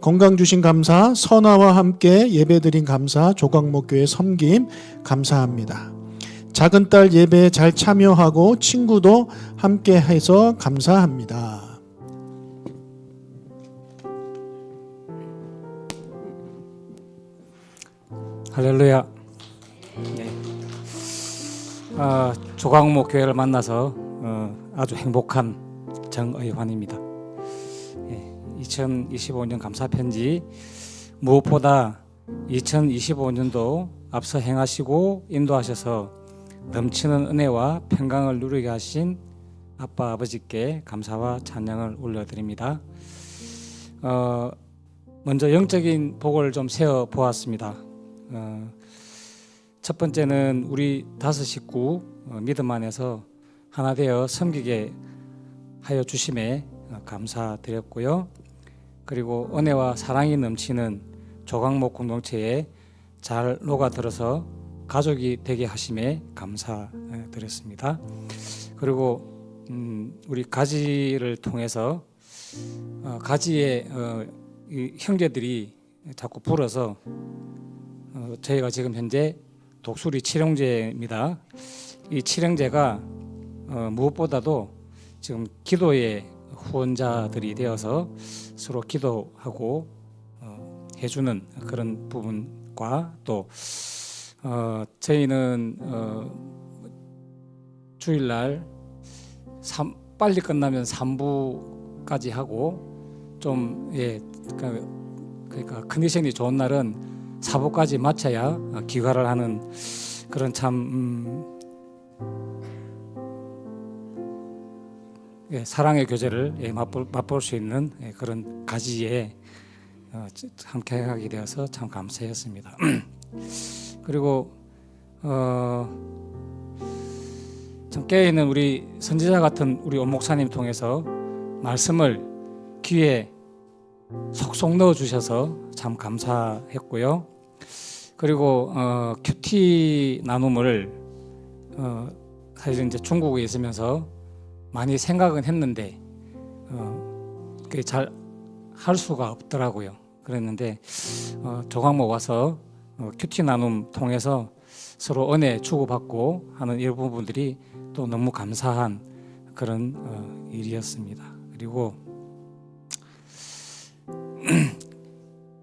건강 주신 감사, 선화와 함께 예배드린 감사, 조각목교회 섬김 감사합니다. 작은 딸 예배에 잘 참여하고 친구도 함께 해서 감사합니다. 할렐루야. 네. 조각목 교회를 만나서 아주 행복한 정의환입니다. 2025년 감사편지, 무엇보다 2025년도 앞서 행하시고 인도하셔서 넘치는 은혜와 평강을 누리게 하신 아빠 아버지께 감사와 찬양을 올려드립니다. 먼저 영적인 복을 좀 세어 보았습니다. 첫 번째는 우리 5 식구 믿음 안에서 하나 되어 섬기게 하여 주심에 감사드렸고요. 그리고 은혜와 사랑이 넘치는 조각목 공동체에 잘 녹아들어서 가족이 되게 하심에 감사드렸습니다. 그리고 우리 가지를 통해서 가지의 이 형제들이 자꾸 불어서 저희가 지금 현재 독수리 칠형제입니다. 이 칠형제가 무엇보다도 지금 기도의 후원자들이 되어서 서로 기도하고 해주는 그런 부분과 또 저희는 주일날 빨리 끝나면 3부까지 하고 좀 그러니까 컨디션이 좋은 날은 4부까지 마쳐야 귀가를 하는 그런 참 사랑의 교제를 맛볼 수 있는 그런 가지에 함께 하게 되어서 참 감사했습니다. 그리고 참 깨어있는 우리 선지자 같은 우리 온 목사님 통해서 말씀을 귀에 속속 넣어 주셔서 참 감사했고요. 그리고 큐티 나눔을 사실 이제 중국에 있으면서 많이 생각은 했는데 그게 잘 할 수가 없더라고요. 그랬는데 조각목 와서 큐티 나눔 통해서 서로 은혜 주고받고 하는 이런 부분들이 또 너무 감사한 그런 일이었습니다. 그리고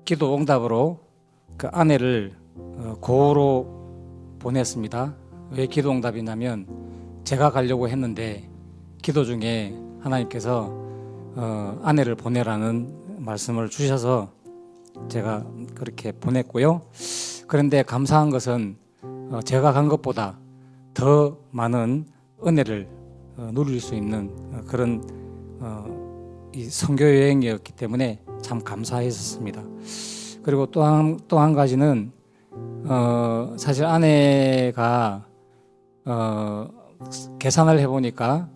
기도 응답으로 그 아내를 고로 보냈습니다. 왜 기도응답이냐면 제가 가려고 했는데 기도 중에 하나님께서 아내를 보내라는 말씀을 주셔서 제가 그렇게 보냈고요. 그런데 감사한 것은 제가 간 것보다 더 많은 은혜를 누릴 수 있는 그런 이 선교 여행이었기 때문에 참 감사했었습니다. 그리고 또 한 가지는 사실 아내가 계산을 해보니까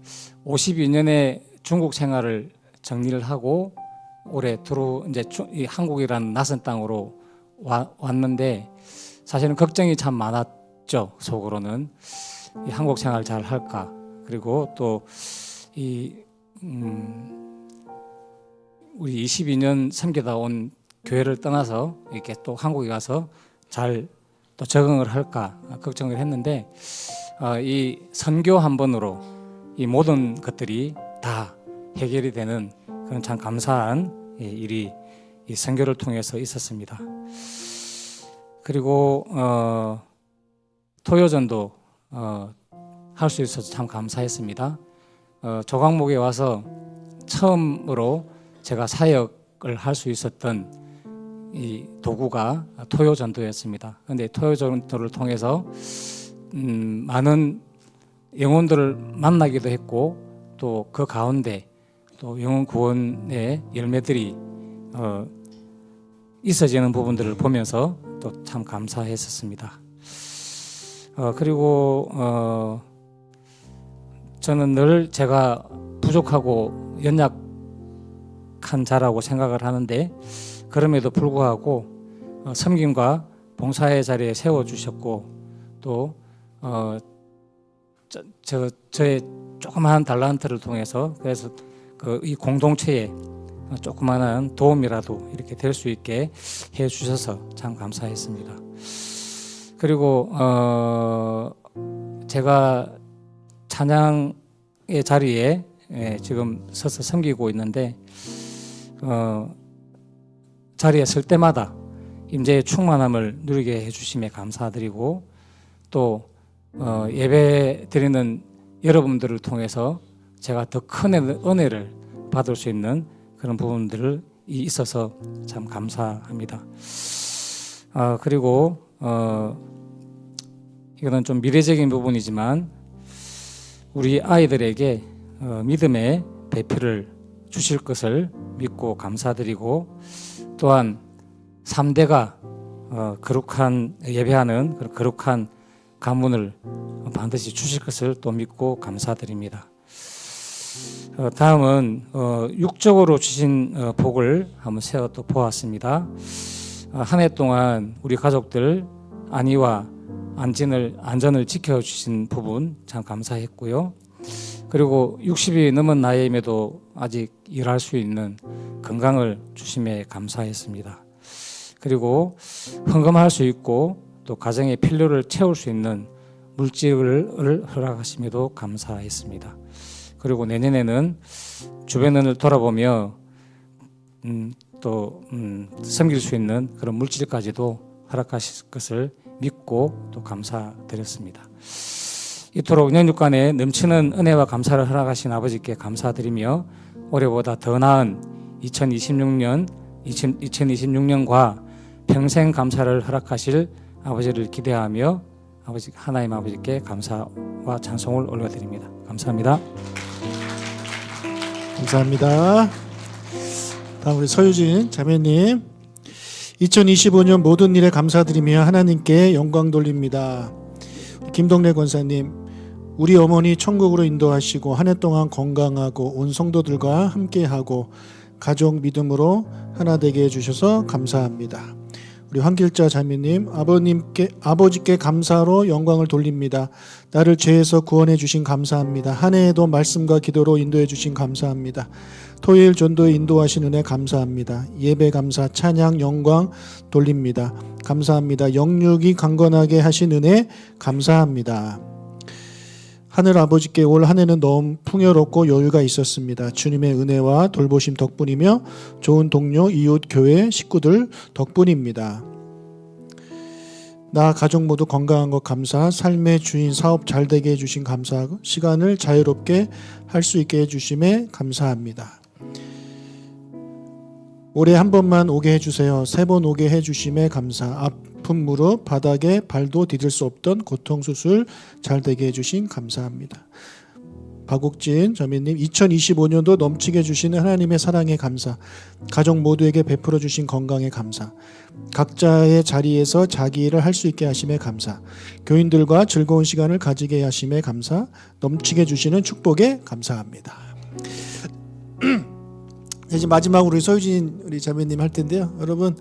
52년에 중국 생활을 정리를 하고 올해 이제 이 한국이라는 낯선 땅으로 왔는데 사실은 걱정이 참 많았죠. 속으로는 이 한국 생활 잘 할까. 그리고 또 우리 22년 섬기다 온 교회를 떠나서 이렇게 또 한국에 가서 잘 또 적응을 할까 걱정을 했는데 이 선교 한 번으로 이 모든 것들이 다 해결이 되는 그런 참 감사한 일이 이 선교를 통해서 있었습니다. 그리고 토요전도 할 수 있어서 참 감사했습니다. 조각목에 와서 처음으로 제가 사역을 할 수 있었던 이 도구가 토요전도였습니다. 그런데 토요전도를 통해서 많은 영혼들을 만나기도 했고 또 그 가운데 또 영혼 구원의 열매들이 있어지는 부분들을 보면서 또 참 감사했었습니다. 그리고 저는 늘 제가 부족하고 연약한 자라고 생각을 하는데 그럼에도 불구하고 섬김과 봉사의 자리에 세워주셨고 또 저의 조그마한 달란트를 통해서 그래서 이 공동체에 조그마한 도움이라도 이렇게 될 수 있게 해주셔서 참 감사했습니다. 그리고 제가 찬양의 자리에 지금 서서 섬기고 있는데 자리에 설 때마다 임재의 충만함을 누리게 해주심에 감사드리고 또 예배 드리는 여러분들을 통해서 제가 더 큰 은혜를 받을 수 있는 그런 부분들이 있어서 참 감사합니다. 그리고 이거는 좀 미래적인 부분이지만 우리 아이들에게 믿음의 배필을 주실 것을 믿고 감사드리고 또한 3대가 거룩한 예배하는 그런 거룩한 가문을 반드시 주실 것을 또 믿고 감사드립니다. 다음은 육적으로 주신 복을 한번 세어 또 보았습니다. 한 해 동안 우리 가족들 안위와 안전을 지켜주신 부분 참 감사했고요. 그리고 60이 넘은 나이임에도 아직 일할 수 있는 건강을 주심에 감사했습니다. 그리고 헌금할 수 있고 또 가정의 필요를 채울 수 있는 물질을 허락하심에도 감사했습니다. 그리고 내년에는 주변을 돌아보며 또 섬길 수 있는 그런 물질까지도 허락하실 것을 믿고 또 감사드렸습니다. 이토록 년육간에 넘치는 은혜와 감사를 허락하신 아버지께 감사드리며 올해보다 더 나은 2026년과 평생 감사를 허락하실 아버지를 기대하며 하나님 아버지께 감사와 찬송을 올려드립니다. 감사합니다. 감사합니다. 다음 우리 서유진 자매님. 2025년 모든 일에 감사드리며 하나님께 영광 돌립니다. 김동래 권사님, 우리 어머니 천국으로 인도하시고 한 해 동안 건강하고 온 성도들과 함께하고 가족 믿음으로 하나 되게 해주셔서 감사합니다. 우리 황길자 자매님, 아버지께 감사로 영광을 돌립니다. 나를 죄에서 구원해 주신 감사합니다. 한 해에도 말씀과 기도로 인도해 주신 감사합니다. 토요일 전도에 인도하신 은혜 감사합니다. 예배 감사, 찬양, 영광 돌립니다. 감사합니다. 영육이 강건하게 하신 은혜 감사합니다. 하늘 아버지께 올 한 해는 너무 풍요롭고 여유가 있었습니다. 주님의 은혜와 돌보심 덕분이며 좋은 동료, 이웃, 교회, 식구들 덕분입니다. 나 가족 모두 건강한 것 감사, 삶의 주인 사업 잘 되게 해주신 감사하고 시간을 자유롭게 할 수 있게 해주심에 감사합니다. 올해 한 번만 오게 해주세요. 3번 오게 해주심에 감사. 아픈 무릎, 바닥에 발도 디딜 수 없던 고통 수술 잘 되게 해주신 감사합니다. 박옥진 저민님 2025년도 넘치게 주시는 하나님의 사랑에 감사. 가족 모두에게 베풀어 주신 건강에 감사. 각자의 자리에서 자기 일을 할 수 있게 하심에 감사. 교인들과 즐거운 시간을 가지게 하심에 감사. 넘치게 주시는 축복에 감사합니다. 이제 마지막으로 우리 서유진 우리 자매님 할 텐데요. 여러분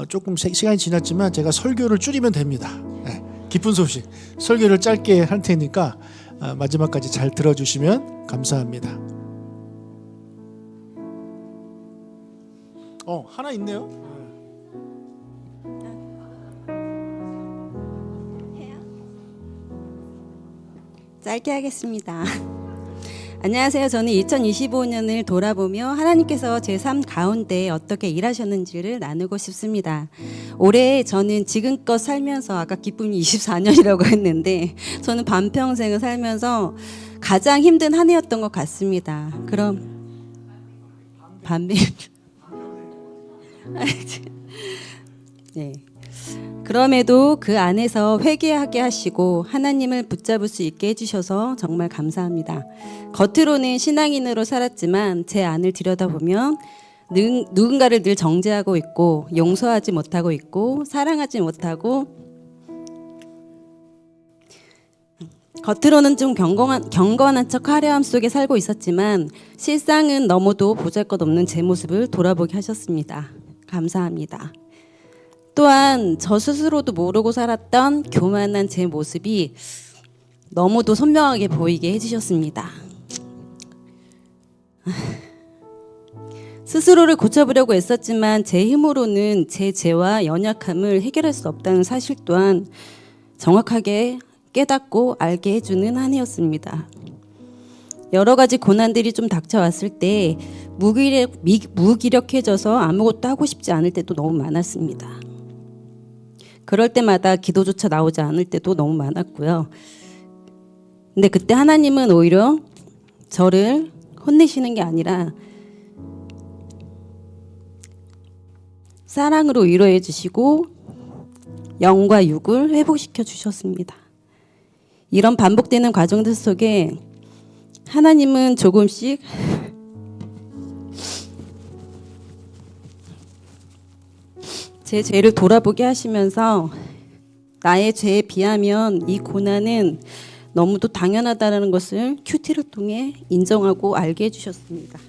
조금 시간이 지났지만 제가 설교를 줄이면 됩니다. 네, 기쁜 소식. 설교를 짧게 할 테니까 마지막까지 잘 들어주시면 감사합니다. 하나 있네요. 짧게 하겠습니다. 안녕하세요. 저는 2025년을 돌아보며 하나님께서 제 삶 가운데 어떻게 일하셨는지를 나누고 싶습니다. 올해 저는 지금껏 살면서 아까 기쁨이 24년이라고 했는데 저는 반평생을 살면서 가장 힘든 한 해였던 것 같습니다. 그럼 네. 그럼에도 그 안에서 회개하게 하시고 하나님을 붙잡을 수 있게 해주셔서 정말 감사합니다. 겉으로는 신앙인으로 살았지만 제 안을 들여다보면 누군가를 늘 정죄하고 있고 용서하지 못하고 있고 사랑하지 못하고 겉으로는 좀 경건한 척 화려함 속에 살고 있었지만 실상은 너무도 보잘것없는 제 모습을 돌아보게 하셨습니다. 감사합니다. 또한 저 스스로도 모르고 살았던 교만한 제 모습이 너무도 선명하게 보이게 해주셨습니다. 스스로를 고쳐보려고 애썼지만 제 힘으로는 제 죄와 연약함을 해결할 수 없다는 사실 또한 정확하게 깨닫고 알게 해주는 한 해였습니다. 여러 가지 고난들이 좀 닥쳐왔을 때 무기력해져서 아무것도 하고 싶지 않을 때도 너무 많았습니다. 그럴 때마다 기도조차 나오지 않을 때도 너무 많았고요. 근데 그때 하나님은 오히려 저를 혼내시는 게 아니라 사랑으로 위로해 주시고 영과 육을 회복시켜 주셨습니다. 이런 반복되는 과정들 속에 하나님은 조금씩 제 죄를 돌아보게 하시면서 나의 죄에 비하면 이 고난은 너무도 당연하다는 것을 큐티를 통해 인정하고 알게 해주셨습니다.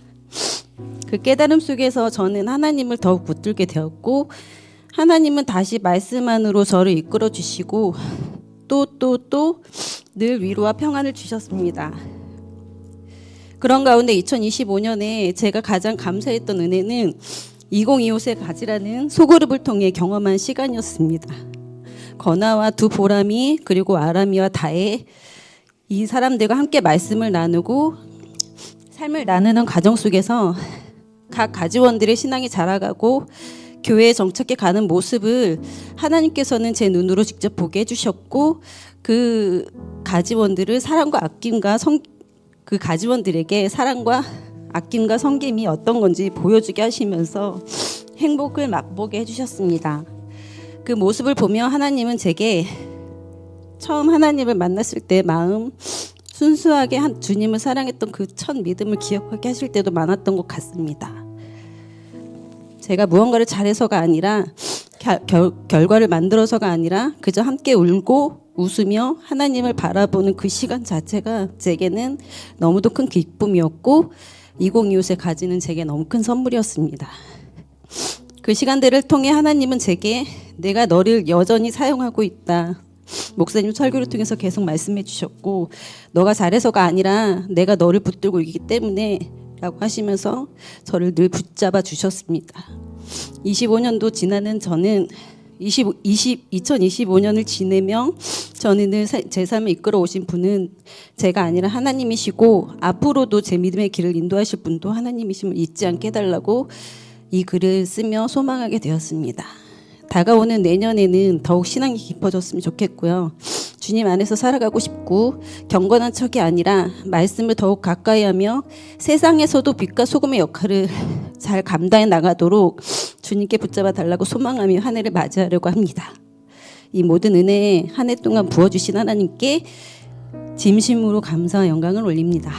그 깨달음 속에서 저는 하나님을 더욱 붙들게 되었고 하나님은 다시 말씀 안으로 저를 이끌어 주시고 또 늘 위로와 평안을 주셨습니다. 그런 가운데 2025년에 제가 가장 감사했던 은혜는 2025세 가지라는 소그룹을 통해 경험한 시간이었습니다. 건아와 두 보람이 그리고 아람이와 다혜 이 사람들과 함께 말씀을 나누고 삶을 나누는 과정 속에서 각 가지원들의 신앙이 자라가고 교회에 정착해 가는 모습을 하나님께서는 제 눈으로 직접 보게 해주셨고 그 가지원들을 사랑과 아낌과 그 가지원들에게 사랑과 아낌과 섬김이 어떤 건지 보여주게 하시면서 행복을 맛보게 해주셨습니다. 그 모습을 보며 하나님은 제게 처음 하나님을 만났을 때 마음 순수하게 주님을 사랑했던 그 첫 믿음을 기억하게 하실 때도 많았던 것 같습니다. 제가 무언가를 잘해서가 아니라 결과를 만들어서가 아니라 그저 함께 울고 웃으며 하나님을 바라보는 그 시간 자체가 제게는 너무도 큰 기쁨이었고 2025세 가지는 제게 너무 큰 선물이었습니다. 그 시간들을 통해 하나님은 제게 내가 너를 여전히 사용하고 있다. 목사님 설교를 통해서 계속 말씀해 주셨고 너가 잘해서가 아니라 내가 너를 붙들고 있기 때문에 라고 하시면서 저를 늘 붙잡아 주셨습니다. 25년도 지나는 저는 2025년을 지내며 저는 늘 제 삶을 이끌어 오신 분은 제가 아니라 하나님이시고 앞으로도 제 믿음의 길을 인도하실 분도 하나님이심을 잊지 않게 해달라고 이 글을 쓰며 소망하게 되었습니다. 다가오는 내년에는 더욱 신앙이 깊어졌으면 좋겠고요. 주님 안에서 살아가고 싶고 경건한 척이 아니라 말씀을 더욱 가까이 하며 세상에서도 빛과 소금의 역할을 잘 감당해 나가도록 주님께 붙잡아 달라고 소망하며 한 해를 맞이하려고 합니다. 이 모든 은혜에 한 해 동안 부어주신 하나님께 진심으로 감사와 영광을 올립니다.